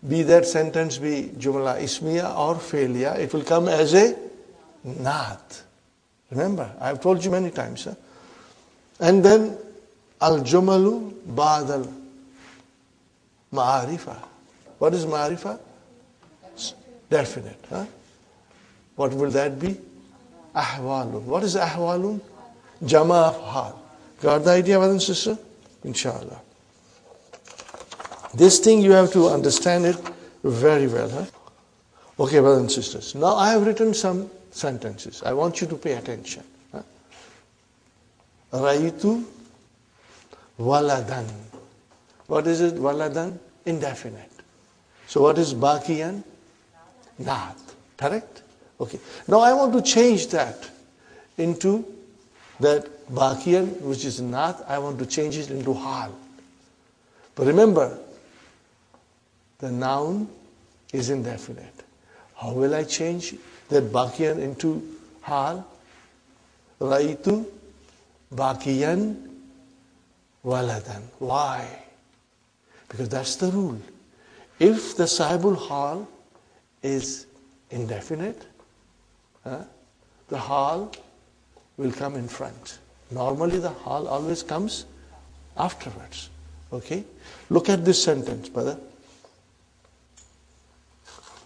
Speaker 2: Be that sentence be jumla ismiya or fi'liya, it will come as a naat. Remember, I have told you many times. And then al-jumalu ba'dal ma'arifa. What is ma'arifa? Definite. What will that be? Ahwalun. What is ahwalun? Jama of hal. Got the idea, brothers and sisters? Inshallah. This thing you have to understand it very well. Okay, brothers and sisters. Now I have written some sentences. I want you to pay attention. Raitu waladan. What is it? Waladan? Indefinite. So what is baqiyan? Naat. Correct? Okay. Now I want to change that into that baqiyan, which is naat. I want to change it into hal. But remember, the noun is indefinite. How will I change that baqiyan into hal? Raitu baqiyan waladan. Why? Because that's the rule. If the sahibul hal is indefinite, the hal will come in front. Normally the hal always comes afterwards. Okay? Look at this sentence, brother.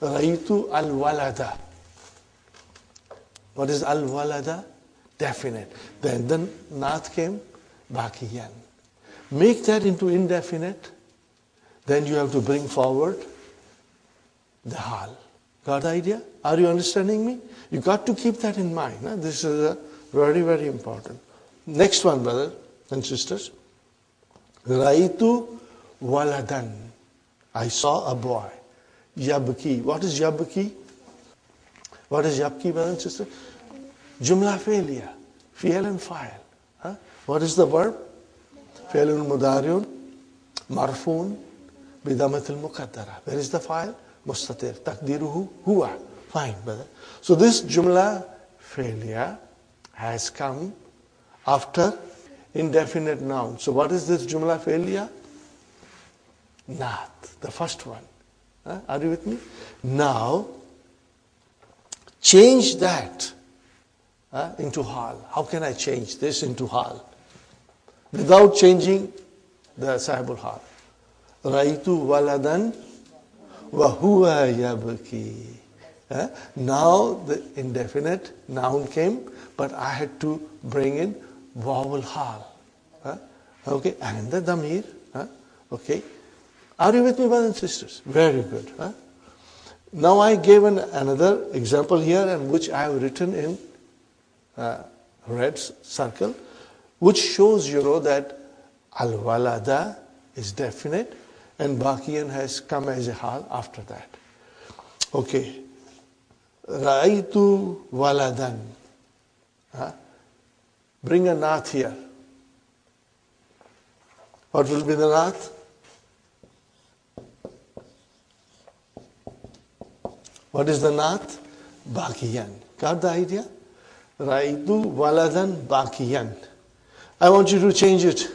Speaker 2: Raitu al-walada. What is al-walada? Definite. Then the naat came, baqiyan. Make that into indefinite, then you have to bring forward the hal. Got the idea? Are you understanding me? You got to keep that in mind. Huh? This is a very, very important. Next one, brothers and sisters. Raitu waladan. I saw a boy. Yabki. What is yabki? What is yabki, brothers and sisters? Jumla failure. Fi'al and fa'il. Huh? What is the verb? Fi'alun mudariun. Marfun. Bidamatil muqaddara. Where is the fa'il? Mustatir. Takdiruhu huwa. Fine, brother. So this jumla failure has come after indefinite noun. So what is this jumla failure? Naat, the first one. Are you with me? Now, change that into hal. How can I change this into hal? Without changing the sahibul hal. Raitu waladan wa huwa yabki. Now the indefinite noun came, but I had to bring in vowel hal. Okay, and the damir. Okay. Are you with me, brothers and sisters? Very good. Now I gave another example here, and which I have written in red circle, which shows that al-walada is definite and baqiyan has come as a hal after that. Okay. Ra'aytu waladan. Bring a naat here. What will be the naat? What is the naat? Baqiyan. Got the idea? Ra'aytu waladan baqiyan. I want you to change it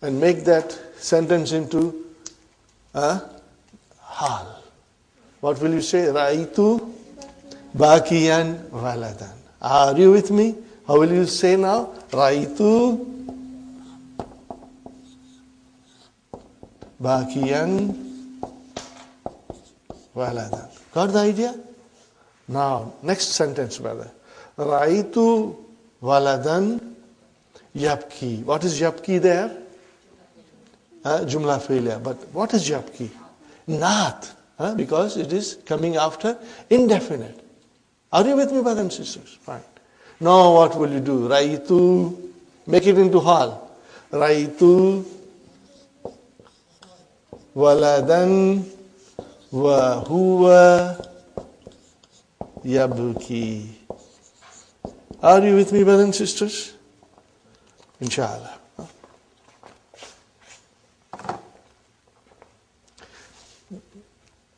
Speaker 2: and make that sentence into hal. What will you say? Ra'aytu baqiyan waladan. Are you with me? How will you say now? Ra'aytu baqiyan waladan. Got the idea? Now, next sentence, brother. Ra'aytu waladan yabki. What is yabki there? Jumla failure. But what is yabki? Naat. Because it is coming after indefinite. Are you with me, brothers and sisters? Fine. Now what will you do? Ra'aytu, make it into hal. Ra'aytu waladan wa huwa yabki. Are you with me, brothers and sisters? Inshallah.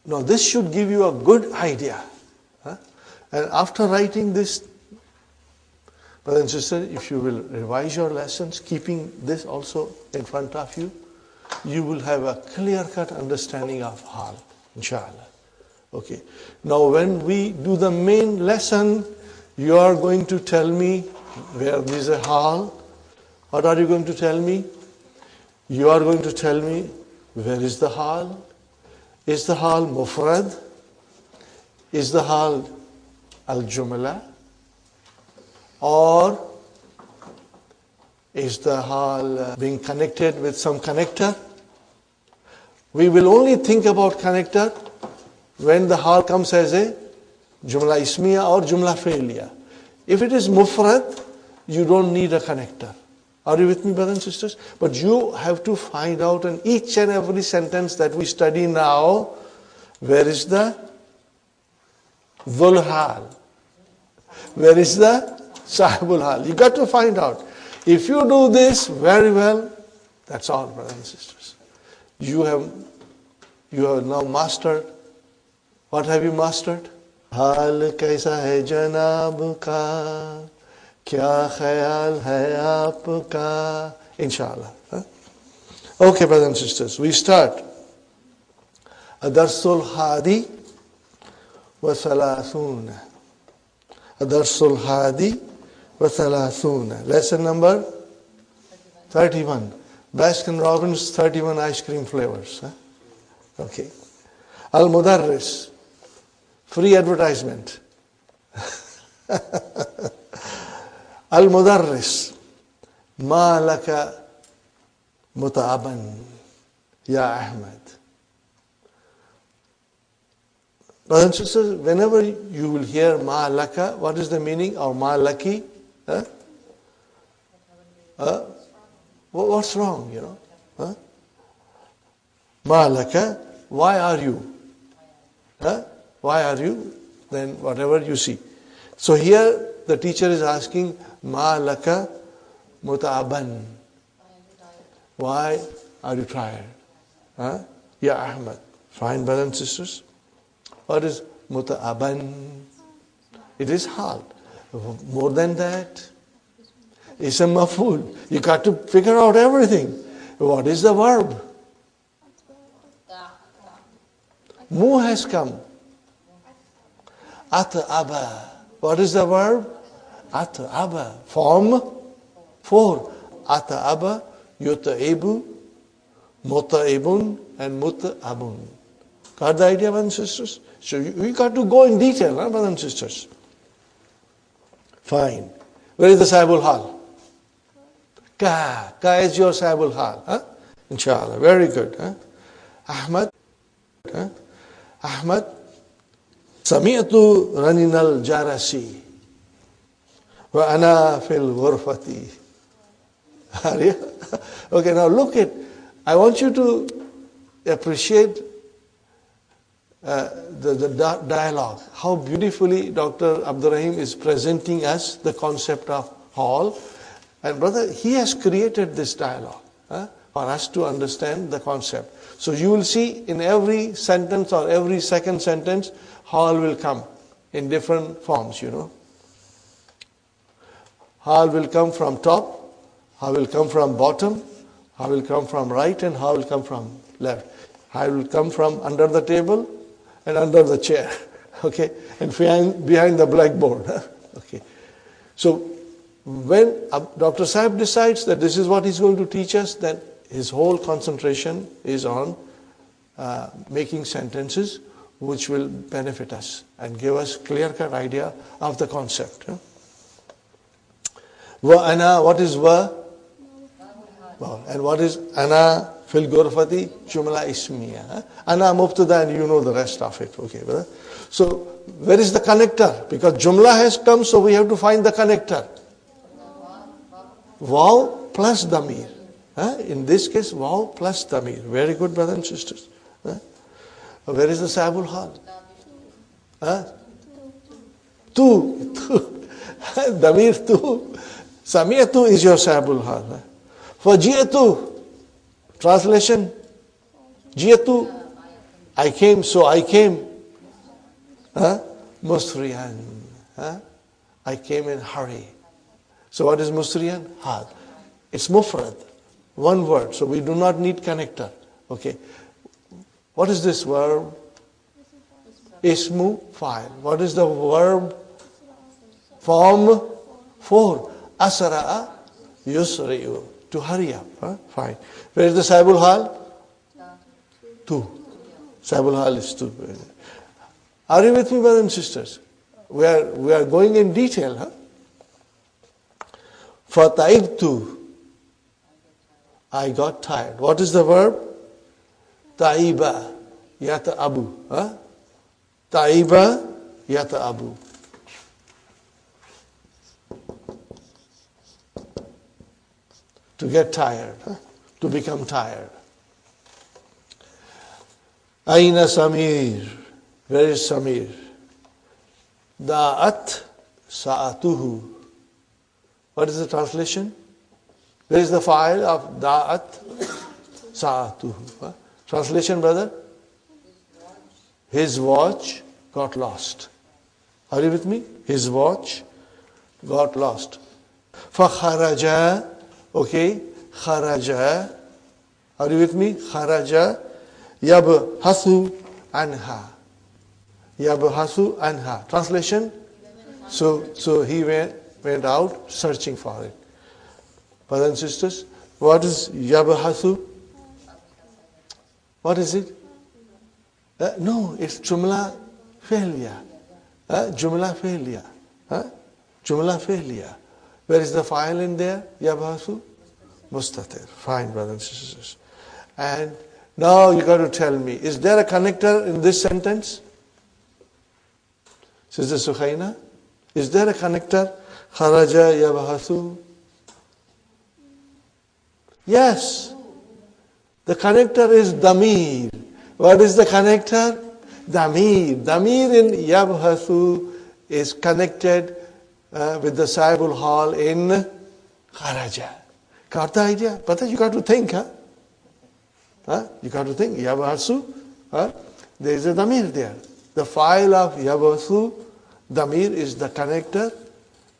Speaker 2: Now this should give you a good idea. And after writing this, brothers and sisters, if you will revise your lessons, keeping this also in front of you, you will have a clear-cut understanding of hal, inshallah. Okay. Now when we do the main lesson, you are going to tell me where there is a hal. What are you going to tell me? You are going to tell me where is the hal. Is the hal mufrad? Is the hal al-jumla? Or is the hal being connected with some connector? We will only think about connector when the hal comes as a jumla ismiya or jumla failure. If it is mufrad, you don't need a connector. Are you with me, brothers and sisters? But you have to find out in each and every sentence that we study now, where is the dhul hal? Where is the sahibul hal? You got to find out. If you do this very well, that's all, brothers and sisters. You have now mastered. What have you mastered? Hal kaisa hai janab ka, kya khayal hai aapka. Inshallah. Okay, brothers and sisters, we start. Adarsul hadi wa thalathuna. Adarsul hadi wa thalathuna. Lesson number 31. Baskin Robbins 31 ice cream flavors. Okay. Al-Mudarris. Free advertisement. Al-Mudarris. Ma laka muta'aban ya Ahmad. Brothers and sisters, whenever you will hear ma laka, what is the meaning of ma laki? Huh? What's wrong, Huh? Ma laka, why are you? Huh? Why are you? Then whatever you see. So here the teacher is asking, ma laka muta'aban. Why are you tired? Huh? Ya Ahmad. Fine, brothers and sisters. What is muta'aban? It is hal. More than that, it's a maf'ul. You got to figure out everything. What is the verb? Mu has come. At'aba. What is the verb? At'aba. Form 4. At'aba, yut'ibu, muta'ibun, and mut'abun. Got the idea, brothers and sisters? So we got to go in detail, brothers and sisters. Fine. Where is the Sahibul Hal? Ka. Ka is your Sahibul Hal. Huh? Inshallah. Very good. Huh? Ahmad. Huh? Ahmad. Sami'tu raninal jarasi. Wa ana fil ghurfati. Okay, now look at, I want you to appreciate the dialogue. How beautifully Dr. Abdurrahim is presenting us the concept of hall. And brother, he has created this dialogue for us to understand the concept. So you will see in every sentence or every second sentence, hall will come in different forms, Hall will come from top, hall will come from bottom, hall will come from right, and hall will come from left. Hall will come from under the table and under the chair, okay, and behind the blackboard, okay. So when Dr. Saib decides that this is what he's going to teach us, then his whole concentration is on making sentences which will benefit us and give us clear-cut idea of the concept. Wa ana, what is wa? And what is ana fil ghurfati? Jumla ismiya. Ana mubtada, and you know the rest of it. Okay, brother. So where is the connector? Because jumla has come, so we have to find the connector. Waw plus damir. In this case, waw plus damir. Very good, brothers and sisters. Where is the Sahibul Hal? Tu. Damir tu. Sami'atu is your Sahibul Hal. For ji'atu, translation, ji'atu, I came, so I came. Musriyan. I came in hurry. So what is musriyan? Hal. It's mufrad, one word, so we do not need connector. Okay. What is this verb? Ismu fa'il. What is the verb? Form 4. Asra'a yusri'u. To hurry up. Fine. Where is the Sahibul Hal? 2. Sahibul Hal is 2. Are you with me, brothers and sisters? We are going in detail. Fata'ibtu. I got tired. What is the verb? Ta'iba yata'abu. Ta'iba yata'abu. To get tired, to become tired. Aina Samir. Where is Samir? Da'at sa'atuhu. What is the translation? Where is the file of da'at sa'atuhu? Translation, brother? His watch got lost. Are you with me? His watch got lost. فَخَرَجَ. Okay, kharaja. Are you with me? Kharaja yabhasu anha. Yabhasu anha. Translation? So he went out searching for it. Brothers and sisters, what is yabhasu? What is it? No, it's jumla failure. Jumla failure. Jumla failure. Where is the file in there? Yabhasu? Mustatir. Fine, brothers and sisters. And now you got to tell me, is there a connector in this sentence? Sister Sukhaina, is there a connector? Kharaja yabhathu. Yes. The connector is damir. What is the connector? Damir. Damir in yabhathu is connected with the sahibul hal in kharaja. Got the idea? But you got to think, huh? You got to think. Yabhathu. There is a damir there. The file of yabhathu, damir is the connector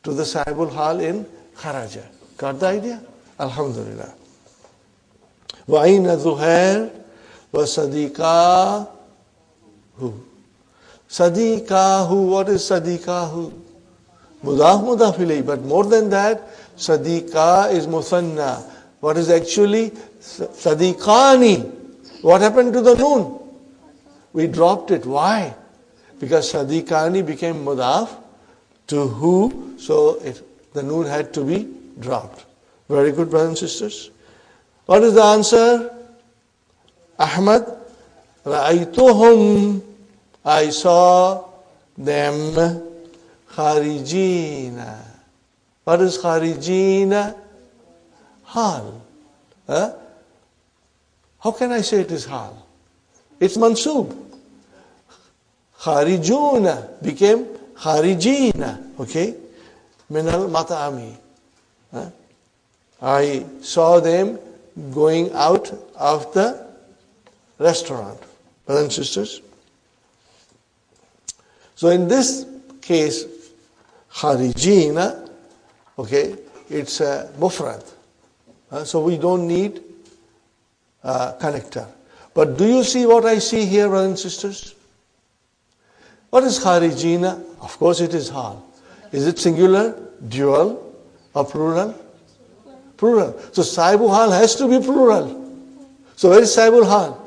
Speaker 2: to the sahibul hal in kharaja. Got the idea? Alhamdulillah. وَأَيْنَ ذُهَيْرٌ وَصَدِيقَاهُ. Sadiqahu, what is sadiqahu? Mudaf mudaf ilayh, but more than that, sadiqa is musanna. What is actually sadiqani? What happened to the noon? We dropped it. Why? Because sadiqani became mudaf to who, so the noon had to be dropped. Very good, brothers and sisters. What is the answer? Ahmad, Ra'aytuhum, I saw them, kharijina. What is kharijina? Hal. How can I say it is hal? It's mansub. Kharijuna became kharijina. Okay? Minal mat'ami. I saw them going out of the restaurant. Brothers and sisters. So in this case, kharijina, okay, it's a mufrad. So we don't need a connector. But do you see what I see here, brothers and sisters? What is kharijina? Of course it is hal. Is it singular, dual, or plural? Plural. So sahibul hal has to be plural. So where is sahibul hal?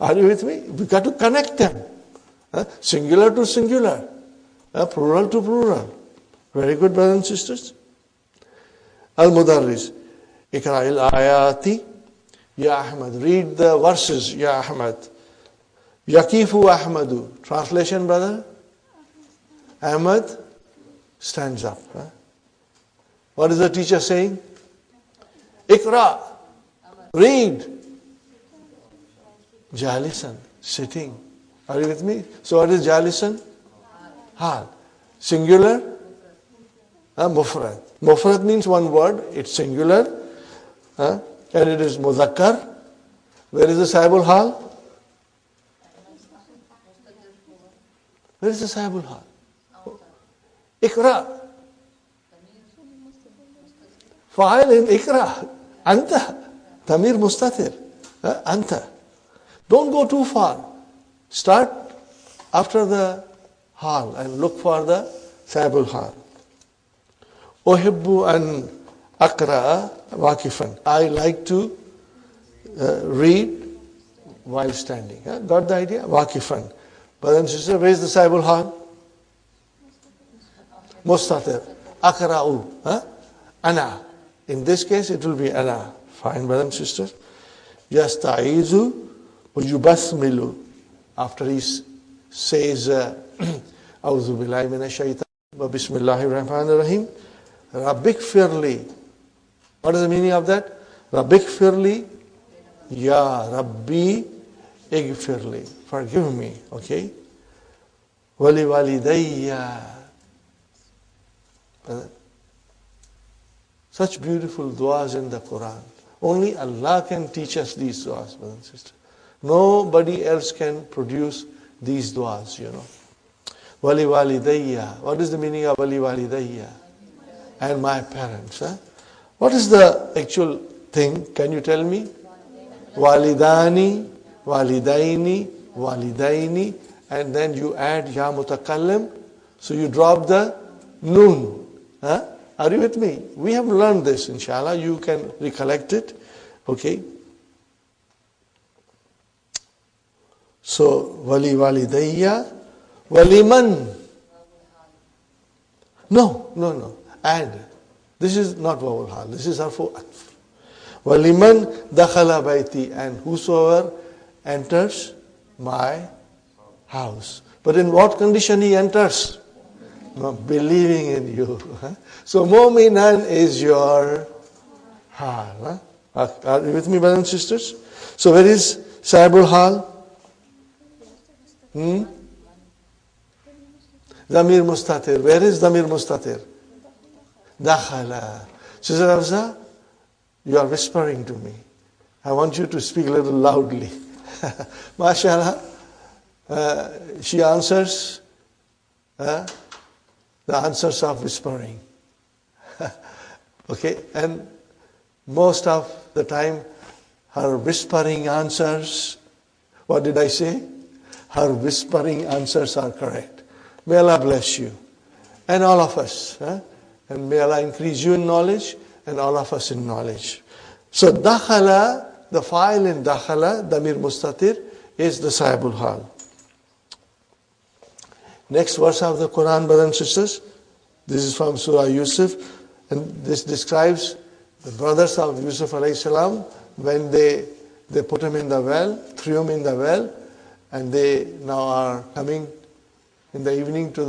Speaker 2: Are you with me? We got to connect them. Singular to singular. Plural to plural. Very good, brothers and sisters. Al-Mudarris. Ikra'il ayati. Ya Ahmad. Read the verses, Ya Ahmad. Yakifu Ahmadu. Translation, brother? Ahmad stands up. What is the teacher saying? Ikra. Read. Jalisan. Sitting. Are you with me? So what is jalisan? Hal. Singular? Mufrad. Mufrad means one word. It's singular. And it is muzakkar. Where is the sahibul hal? Where is the sahibul hal? Ikra. Fa'il in ikra. Anta. Tamir mustatir. Anta. Don't go too far. Start after the hal and look for the sahibul hal. Uhibbu an aqra'a waqifan. I like to read while standing. Got the idea? Waqifan. Brothers and sisters, where is the sahibul hal? Mustatir. Aqra'u. Ana. In this case, it will be ana. Fine, brothers and sisters. Yasta'izu wa yubasmilu. After he says, A'udhu billahi minash shaitan wa bismillahir rahmanir rahim. Rabbik firli. What is the meaning of that? Rabbik firli. Ya Rabbi igfirli. Forgive me. Okay? Wali walidayya. Such beautiful du'as in the Quran. Only Allah can teach us these du'as, brothers and sisters. Nobody else can produce these du'as, you know. Wali walidayya. What is the meaning of wali walidayya? And my parents. What is the actual thing? Can you tell me? Walidani, walidaini, walidaini. And then you add ya mutakallim. So you drop the noon. Are you with me? We have learned this, inshallah. You can recollect it. Okay. So, wali walidayya, waliman. No. Add. This is not vowel hal. This is harfu atf. Waliman dakhala baiti. And whosoever enters my house. But in what condition he enters? Believing in you. So mu'minan is your hal. Are you with me, brothers and sisters? So where is sahibul hal? Damir mustatir. Where is damir mustatir? Dakhala. Sister Hafsa, you are whispering to me. I want you to speak a little loudly. MashaAllah. She answers the answers of whispering. Okay, and most of the time her whispering answers, what did I say? Her whispering answers are correct. May Allah bless you and all of us. And may Allah increase you in knowledge and all of us in knowledge. So dakhala, the file in dakhala, damir mustatir, is the sahibul hal. Next verse of the Quran, brothers and sisters, this is from Surah Yusuf, and this describes the brothers of Yusuf alayhi salam when they put him in the well, threw him in the well, and they now are coming in the evening to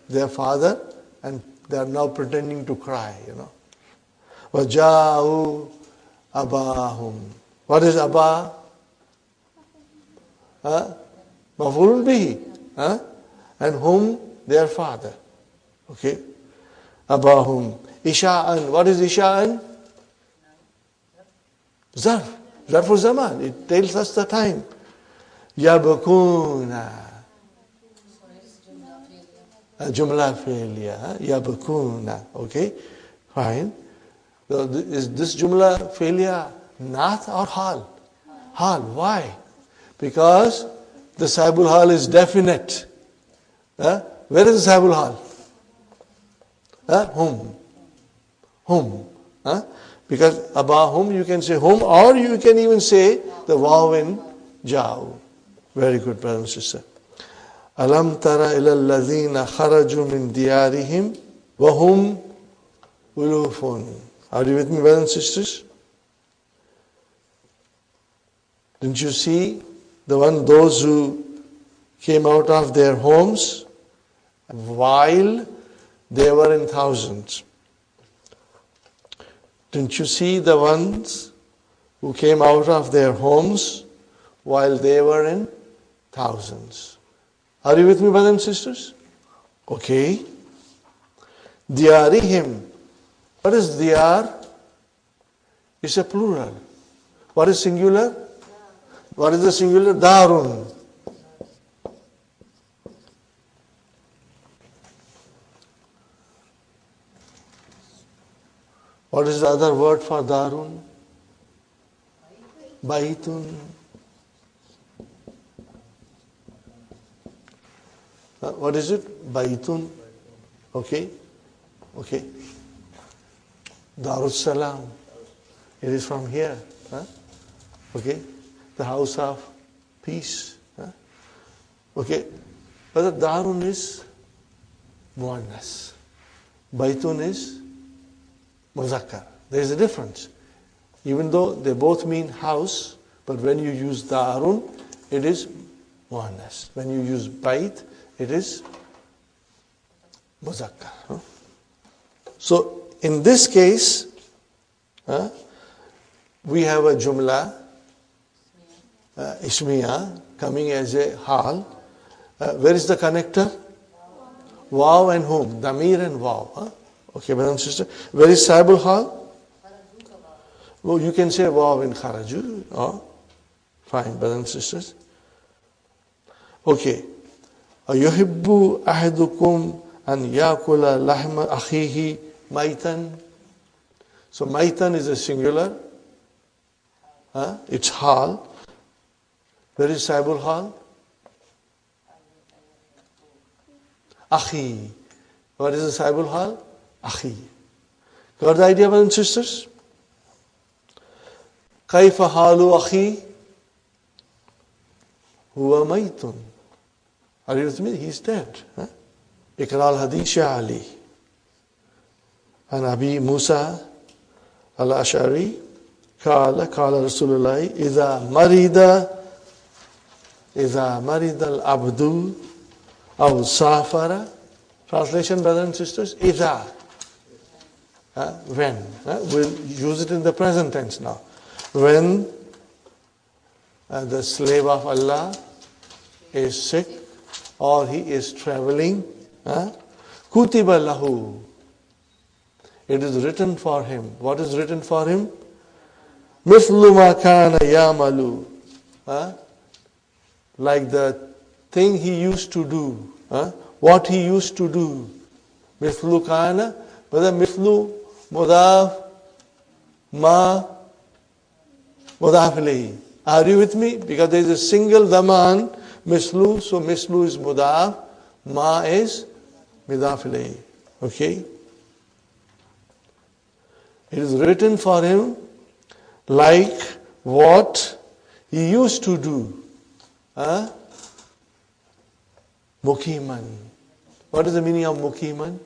Speaker 2: their father, and they are now pretending to cry, وَجَاءُوا أَبَاهُمْ. What is Abba? Maf'ulun bihi. And whom? Their father. Okay. Abahum. Isha'an. What is Isha'an? Zarf. Zarf zaman. It tells us the time. Yabakuna. Jumla failure. Yabakuna. Okay. Fine. So is this Jumla failure nath or hal? Hal. Why? Because the sahibul hal is definite. Where is the sahibul hal? Whom. Because abahum, you can say whom, or you can even say the waw in ja'u. Very good, brother and sister. Alam tara ila alladhina kharaju min diyarihim wa hum ulufun. Are you with me, brothers and sisters? Didn't you see those who came out of their homes while they were in thousands? Didn't you see the ones who came out of their homes while they were in thousands? Are you with me, brothers and sisters? Okay. Diyarihim. What is diyar? It's a plural. What is singular? What is the singular? Darun. What is the other word for darun? Baitun. What is it? Baitun. Okay. Darus Salam. It is from here. Okay. The house of peace. Okay. But the darun is muannas. Baitun is muzakkar. There is a difference. Even though they both mean house, but when you use darun, it is muannas. When you use bait, it is muzakkar. So in this case, we have a jumla, ismiya, coming as a hal. Where is the connector? Waw and whom? Damir and waw. Okay, brother and sister. Where is sahibul hal? Well, you can say waw in kharaju. Fine, brothers and sisters. Okay. Yuhibbu ahadukum an yakula lahma akhihi maitan. So maitan is a singular. It's hal. Where is sahibul hal? Akhi. What is the sahibul hal? Akhi. Got the idea, brothers and sisters? Kaifa halu akhi? Huwa maitun. Are you with me? He's dead. Ikra al-hadith Ali. And Abi Musa al-Ash'ari قال رسول الله إذا مرض العبد Aw safara. Translation, brothers and sisters, idha. When. We'll use it in the present tense now. When the slave of Allah is sick or he is traveling, kutiba lahu. It is written for him. What is written for him? Mithlu ma kana yamalu. Like the thing he used to do. What he used to do. Mithlu kana. But the mithlu mudaf ma mudaf ilayhi. Are you with me? Because there is a single daman, mithlu, so mithlu is mudaf, ma is mudaf ilayhi. Okay? It is written for him like what he used to do. Mukiman. What is the meaning of mukiman?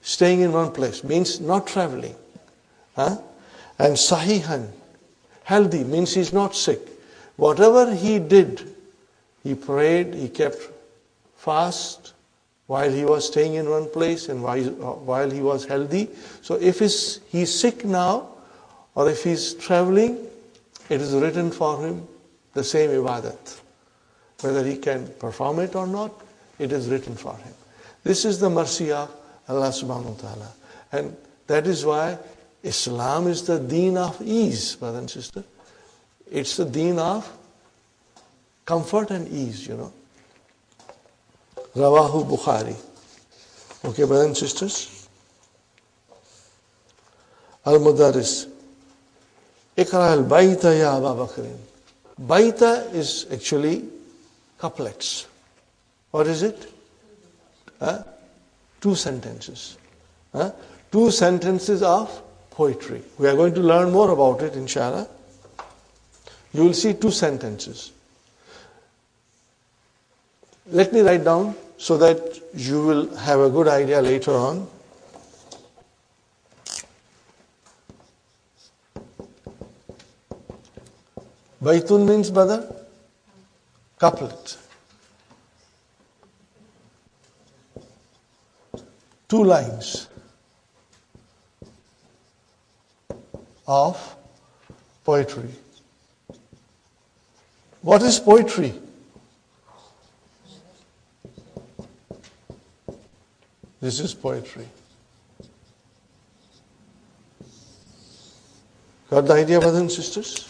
Speaker 2: Staying in one place. Means not traveling. And sahihan. Healthy. Means he's not sick. Whatever he did, he prayed, he kept fast while he was staying in one place and while he was healthy. So if he's sick now, or if he's traveling, it is written for him the same ibadat. Whether he can perform it or not, it is written for him. This is the mercy of Allah subhanahu wa ta'ala. And that is why Islam is the deen of ease, brother and sister. It's the deen of comfort and ease, Rawahu Bukhari. Okay, brothers and sisters. Al-Mudaris. Ikra al-Bayta ya Aba Bakrin. Baita is actually couplets. What is it? 2 sentences. 2 sentences of poetry. We are going to learn more about it, inshallah. You will see 2 sentences. Let me write down so that you will have a good idea later on. Baitun means, brother, couplet. 2 lines of poetry. What is poetry? This is poetry. Got the idea, brothers and sisters?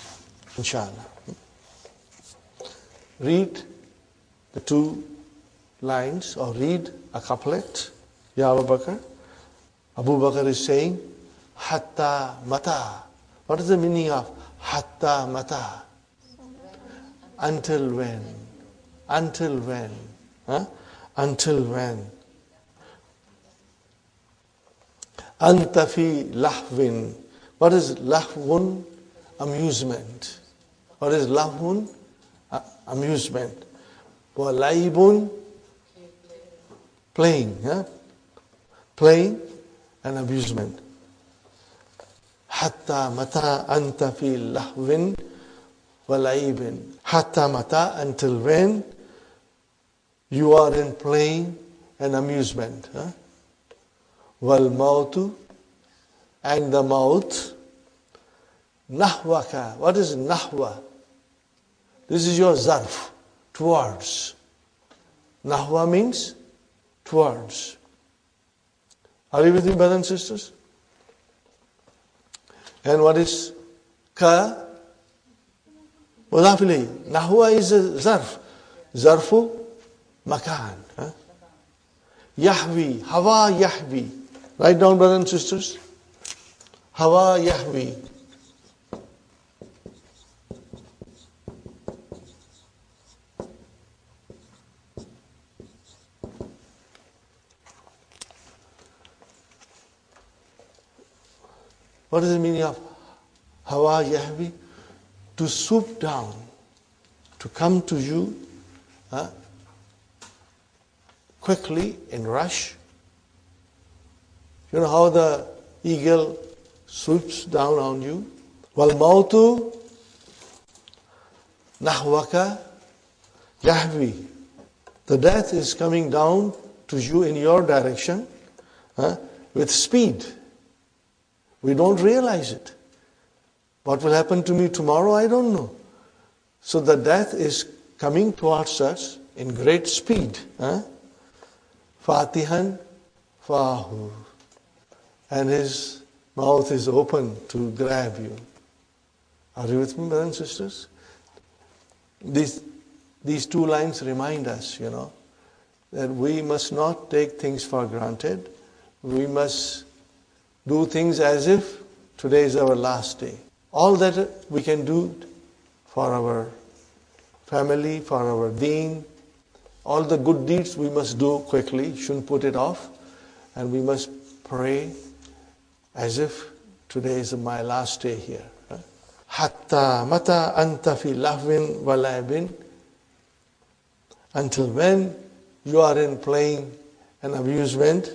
Speaker 2: Inshallah. Read the 2 lines or read a couplet. Ya Abu Bakr. Abu Bakr is saying, Hatta mata. What is the meaning of Hatta mata? Until when? Until when? Until when? Anta fi lahwin. What is lahwun? Amusement. What is lahwun? Amusement. Wa laibun? Playing. Playing and amusement. Hatta mata anta fi lahwin wa laibin. Hatta mata, until when you are in playing and amusement. Wal mautu, and the maut. Nahwaka. What is nahwa? This is your zarf, towards. Nahwa means towards. Are you with me, brothers and sisters? And what is ka? Mudaf ilayhi. Nahwa is a zarf. Zarfu makan. Yahwi. Hawa yahwi. Write down, brothers and sisters. Hawa yahwi. What is the meaning of Hawa Yahwi? To swoop down, to come to you quickly in rush. You know how the eagle swoops down on you? Wal mautu nahwaka yahwi. The death is coming down to you in your direction with speed. We don't realize it. What will happen to me tomorrow, I don't know. So the death is coming towards us in great speed. Fatihan fahu. And his mouth is open to grab you. Are you with me, brothers and sisters? These two lines remind us, that we must not take things for granted. We must do things as if today is our last day. All that we can do for our family, for our deen, all the good deeds we must do quickly, shouldn't put it off. And we must pray as if today is my last day here. Hatta mata anta fi lahwin wa laibin. Until when you are in playing and amusement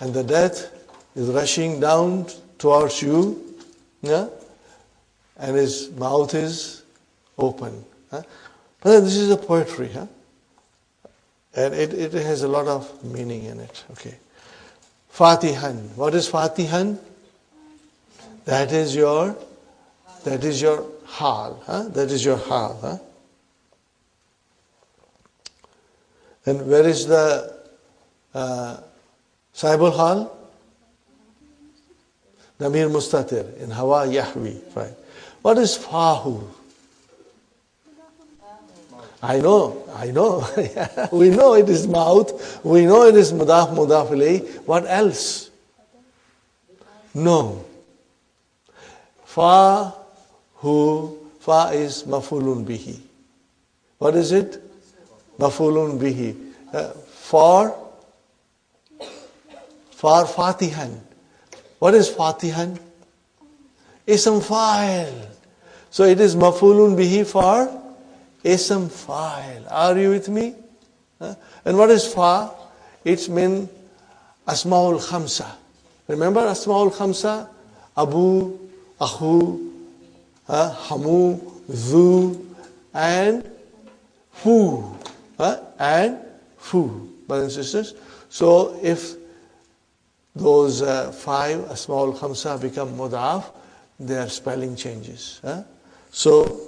Speaker 2: and the death is rushing down towards you, and his mouth is open. But this is a poetry, and it has a lot of meaning in it. Okay. Fatihan. What is Fatihan? That is your hal. That is your hal. And where is the Saibul Hal? Damir Mustatir in Hawa Yahwi. Right. What is Fahu? I know. We know it is mouth. We know it is mudaf ilayh. What else? No. Fa is mafulun bihi. What is it? Mafulun bihi. For Fatihan. What is Fatihan? Ism fa'il. So it is mafulun bihi for Ism fa'il. Are you with me? And what is fa? It's min Asma'ul Khamsa. Remember Asma'ul Khamsa? Abu, Akhu, Hamu, Zu, and Fu. And Fu. Brothers and sisters. So if those 5 Asma'ul Khamsa become mudaf, their spelling changes. So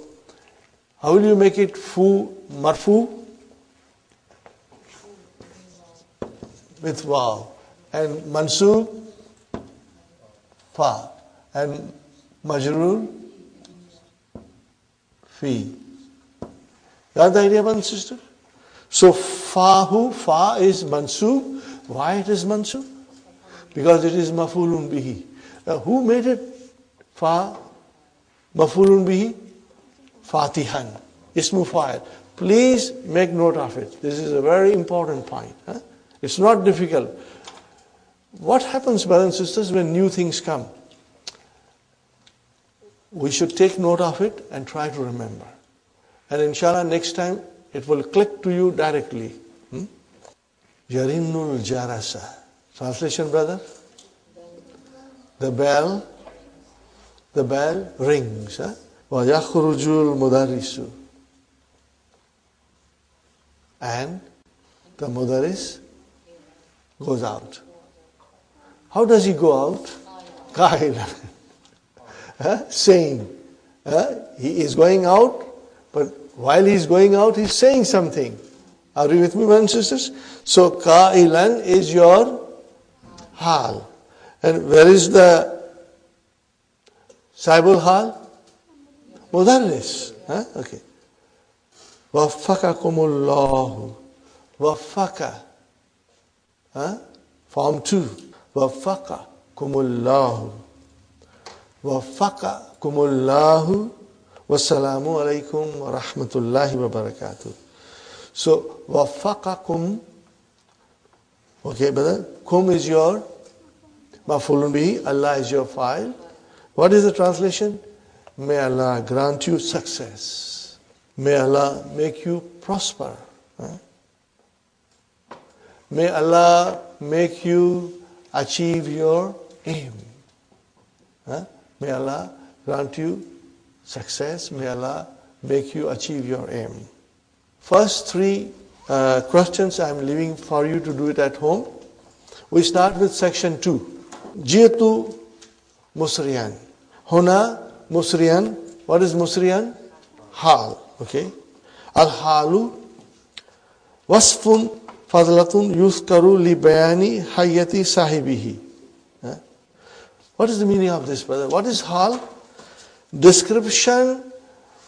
Speaker 2: how will you make it fu marfu? With waw. And mansub? Fa. And majroor? Fi. Got the idea, brothers and sisters? So fa is mansub. Why it is mansub? Because it is mafulun bihi. Who made it fa mafulun bihi? Fatihan, Ismu fa'il. Please make note of it. This is a very important point. It's not difficult. What happens, brothers and sisters, when new things come? We should take note of it and try to remember. And inshallah, next time it will click to you directly. Yarinnul jarasa. Translation, brother? The bell rings. وَيَخْرُجُ الْمُدَرِّسُ. And the mudaris goes out. How does he go out? Qailan. Saying. He is going out, but while he is going out, he is saying something. Are you with me, brothers and sisters? So, qailan is your hal. And where is the Saibul Hal? Mudarris. Okay. Waffakakumullahu. Waffaka. Form 2. Waffakakumullahu. Waffakakumullahu. Wassalamu alaikum wa rahmatullahi wa barakatuh. So, waffakakum. Okay, brother. Kum is your mafulun bihi. Allah is your fa'il. What is the translation? May Allah grant you success. May Allah make you prosper. May Allah make you achieve your aim. May Allah grant you success. May Allah make you achieve your aim. First 3 questions I'm leaving for you to do it at home. We start with section 2. Jitu Musriyan. Huna Musriyan. What is Musriyan? Hal. Okay. Al-halu wasfun fadlatun yuskaru li bayani hayati sahibihi. What is the meaning of this, brother? What is hal? Description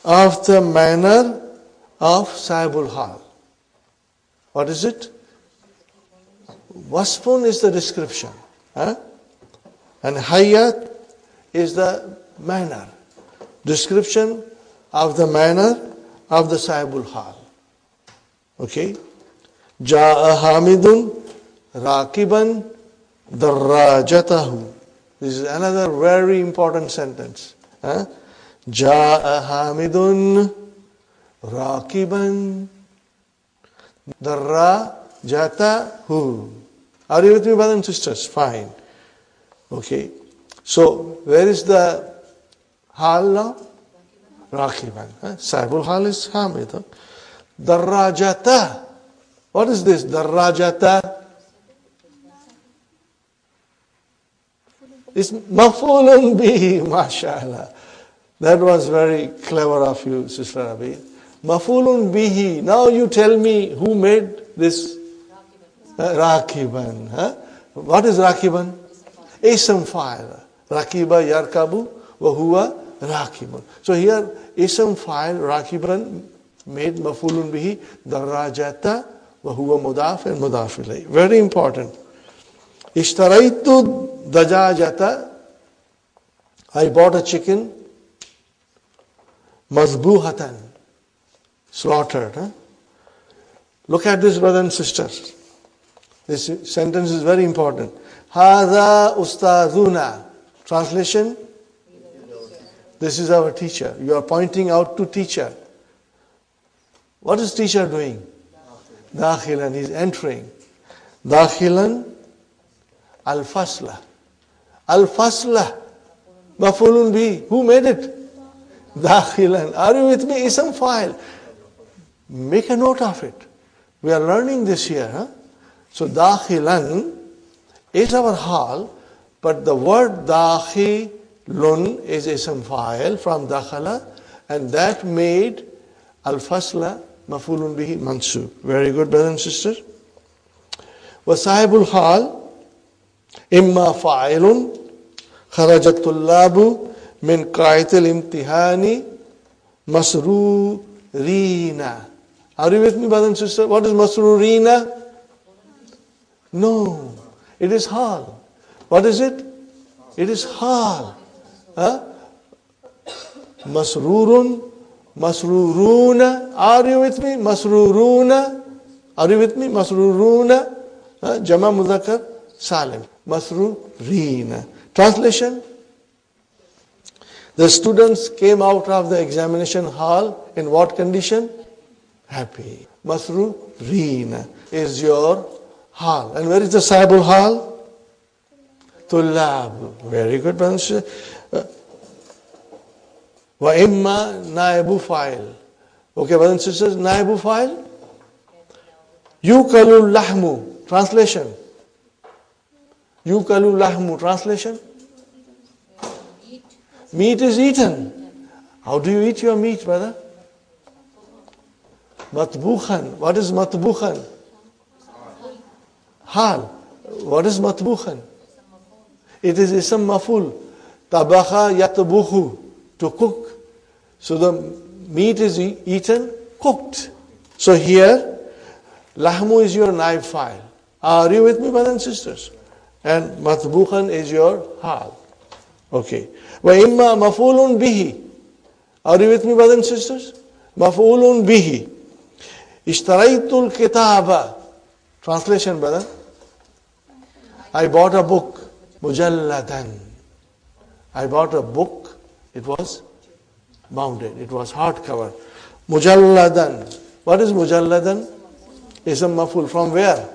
Speaker 2: of the manner of sahibul hal. What is it? Wasfun is the description. And hayat is the manner. Description of the manner of the sahibul hal. Okay? Ja'a hamidun rakiban darrajatahu. This is another very important sentence. Ja'a hamidun rakiban darrajatahu. Are you with me, brothers and sisters? Fine. Okay. So, where is the hal now? Rakiban. Sahibul hal is hamid. Darrajata. What is this? Darrajata. It's maf'ulun bihi, mashallah. That was very clever of you, Sister Abi. Maf'ulun bihi. Now you tell me who made this? Rakiban. What is Rakiban? Ism fa'il. Rakiba yarkabu wa huwa rakibun. So here ism fa'il Rakiban made maf'ulun bihi darajata wa huwa mudaf and mudaf ilayh. Very important. Ishtaraitu dajajata. I bought a chicken. Mazbuhatan. Slaughtered. Look at this, brothers and sisters. This sentence is very important. Hadha ustaduna. Translation? This is our teacher. You are pointing out to teacher. What is teacher doing? Dakhilan. He is entering. Dakhilan al-fasla. Al-fasla. Maf'ulun bi. Who made it? Dakhilan. Are you with me? Ism fa'il. Make a note of it. We are learning this here. So dakhilan is our hal, but the word dakhilun is ism fa'il from dakhala, and that made al-fasla maf'ulun bihi mansub. Very good, brothers and sisters. Wa sahibul hal imma fa'ilun kharajat tullabu min qa'itil imtihani masrurina. Are you with me, brothers and sisters? What is masrurina? No, it is hal. What is it? It is hal. Masrurun, masruruna. Are you with me? Masruruna. Are you with me? Masruruna. Jama mudhakkar salim. Masrurina. Translation. The students came out of the examination hall in what condition? Happy. Masrurina is your hal. And where is the sahibul hal? Tullab. Very good, brothers. Wa imma naibu fa'il. Okay, brothers and sisters, naibu fa'il. Yukalu lahmu. Translation. Yukalu lahmu. Translation. Meat is eaten. How do you eat your meat, brother? Matbukhan. What is matbukhan? Hal. What is matbukhan? It is ism maful. Tabakha yatbukhu. To cook. So the meat is eaten, cooked. So here, lahmu is your naib file. Are you with me, brothers and sisters? And matbukhan is your hal. Okay. Wa imma maf'ulun bihi. Are you with me, brothers and sisters? Maf'ulun bihi. Ishtaraitul kitaba. Translation, brother. I bought a book. Mujalladan. I bought a book. It was bounded. It was hardcover. Mujalladan. What is mujalladan? Ism maf'ul. From where?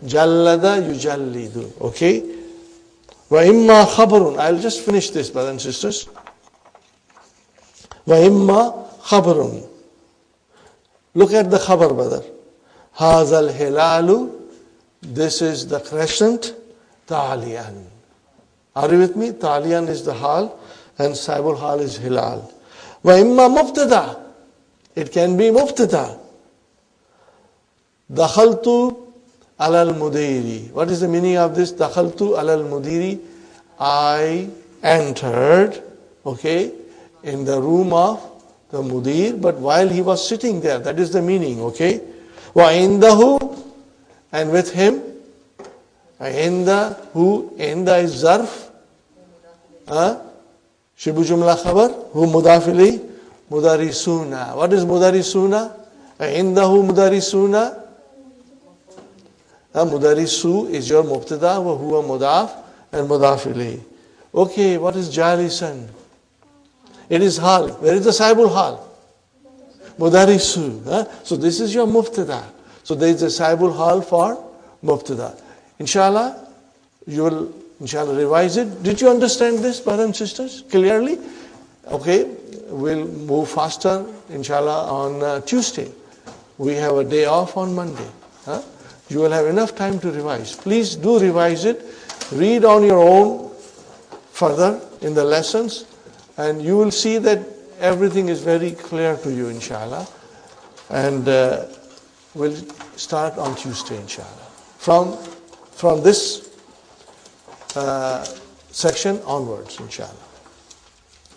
Speaker 2: Jallada yujallidu. Okay. Wa imma khabarun. I'll just finish this, brothers and sisters. Wa imma khabarun. Look at the khabar, brother. Hazal hilalu, this is the crescent, talian. Are you with me? Talian is the hal and sahibul hal is hilal. Wa imma mubtada, it can be mubtada. Dakhaltu alal mudiri. What is the meaning of this? Dakhaltu alal mudiri. I entered, okay, in the room of the mudir, but while he was sitting there, that is the meaning, okay? Wa indahu, and with him, indahu, inda is zarf, shibu jumla khabar, who mudafili, mudarisuna. What is mudarisuna? Indahu mudarisuna. Mudarisu is your mubtada, wa huwa mudaf and mudafili. Okay, what is jalisan? It is hal. Where is the sahibul hal? Mudarisu. So this is your mubtada. So there is a sahibul hal for mubtada. Inshallah, you will inshallah revise it. Did you understand this, brothers and sisters, clearly? Okay, we'll move faster, inshallah, on Tuesday. We have a day off on Monday. You will have enough time to revise. Please do revise it. Read on your own further in the lessons, and you will see that everything is very clear to you, inshallah. And we'll start on Tuesday, inshallah. From this section onwards, inshallah.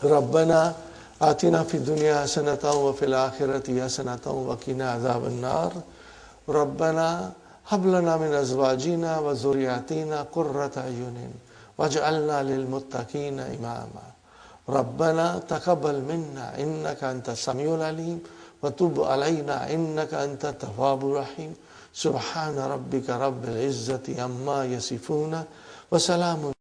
Speaker 2: Rabbana atina fi dunya hasanatan wa fil akhirati hasanatan wa qina adhaban nar. Rabbana hab lana min azwajina wa zurriyatina qurrata ayunin waj'alna lil muttaqina imama. Rabbana taqabbal minna innaka antas samiul alim wa tub alayna innaka antat tawwabur rahim. Subhana rabbika rabbil izzati amma yasifuna wa salamun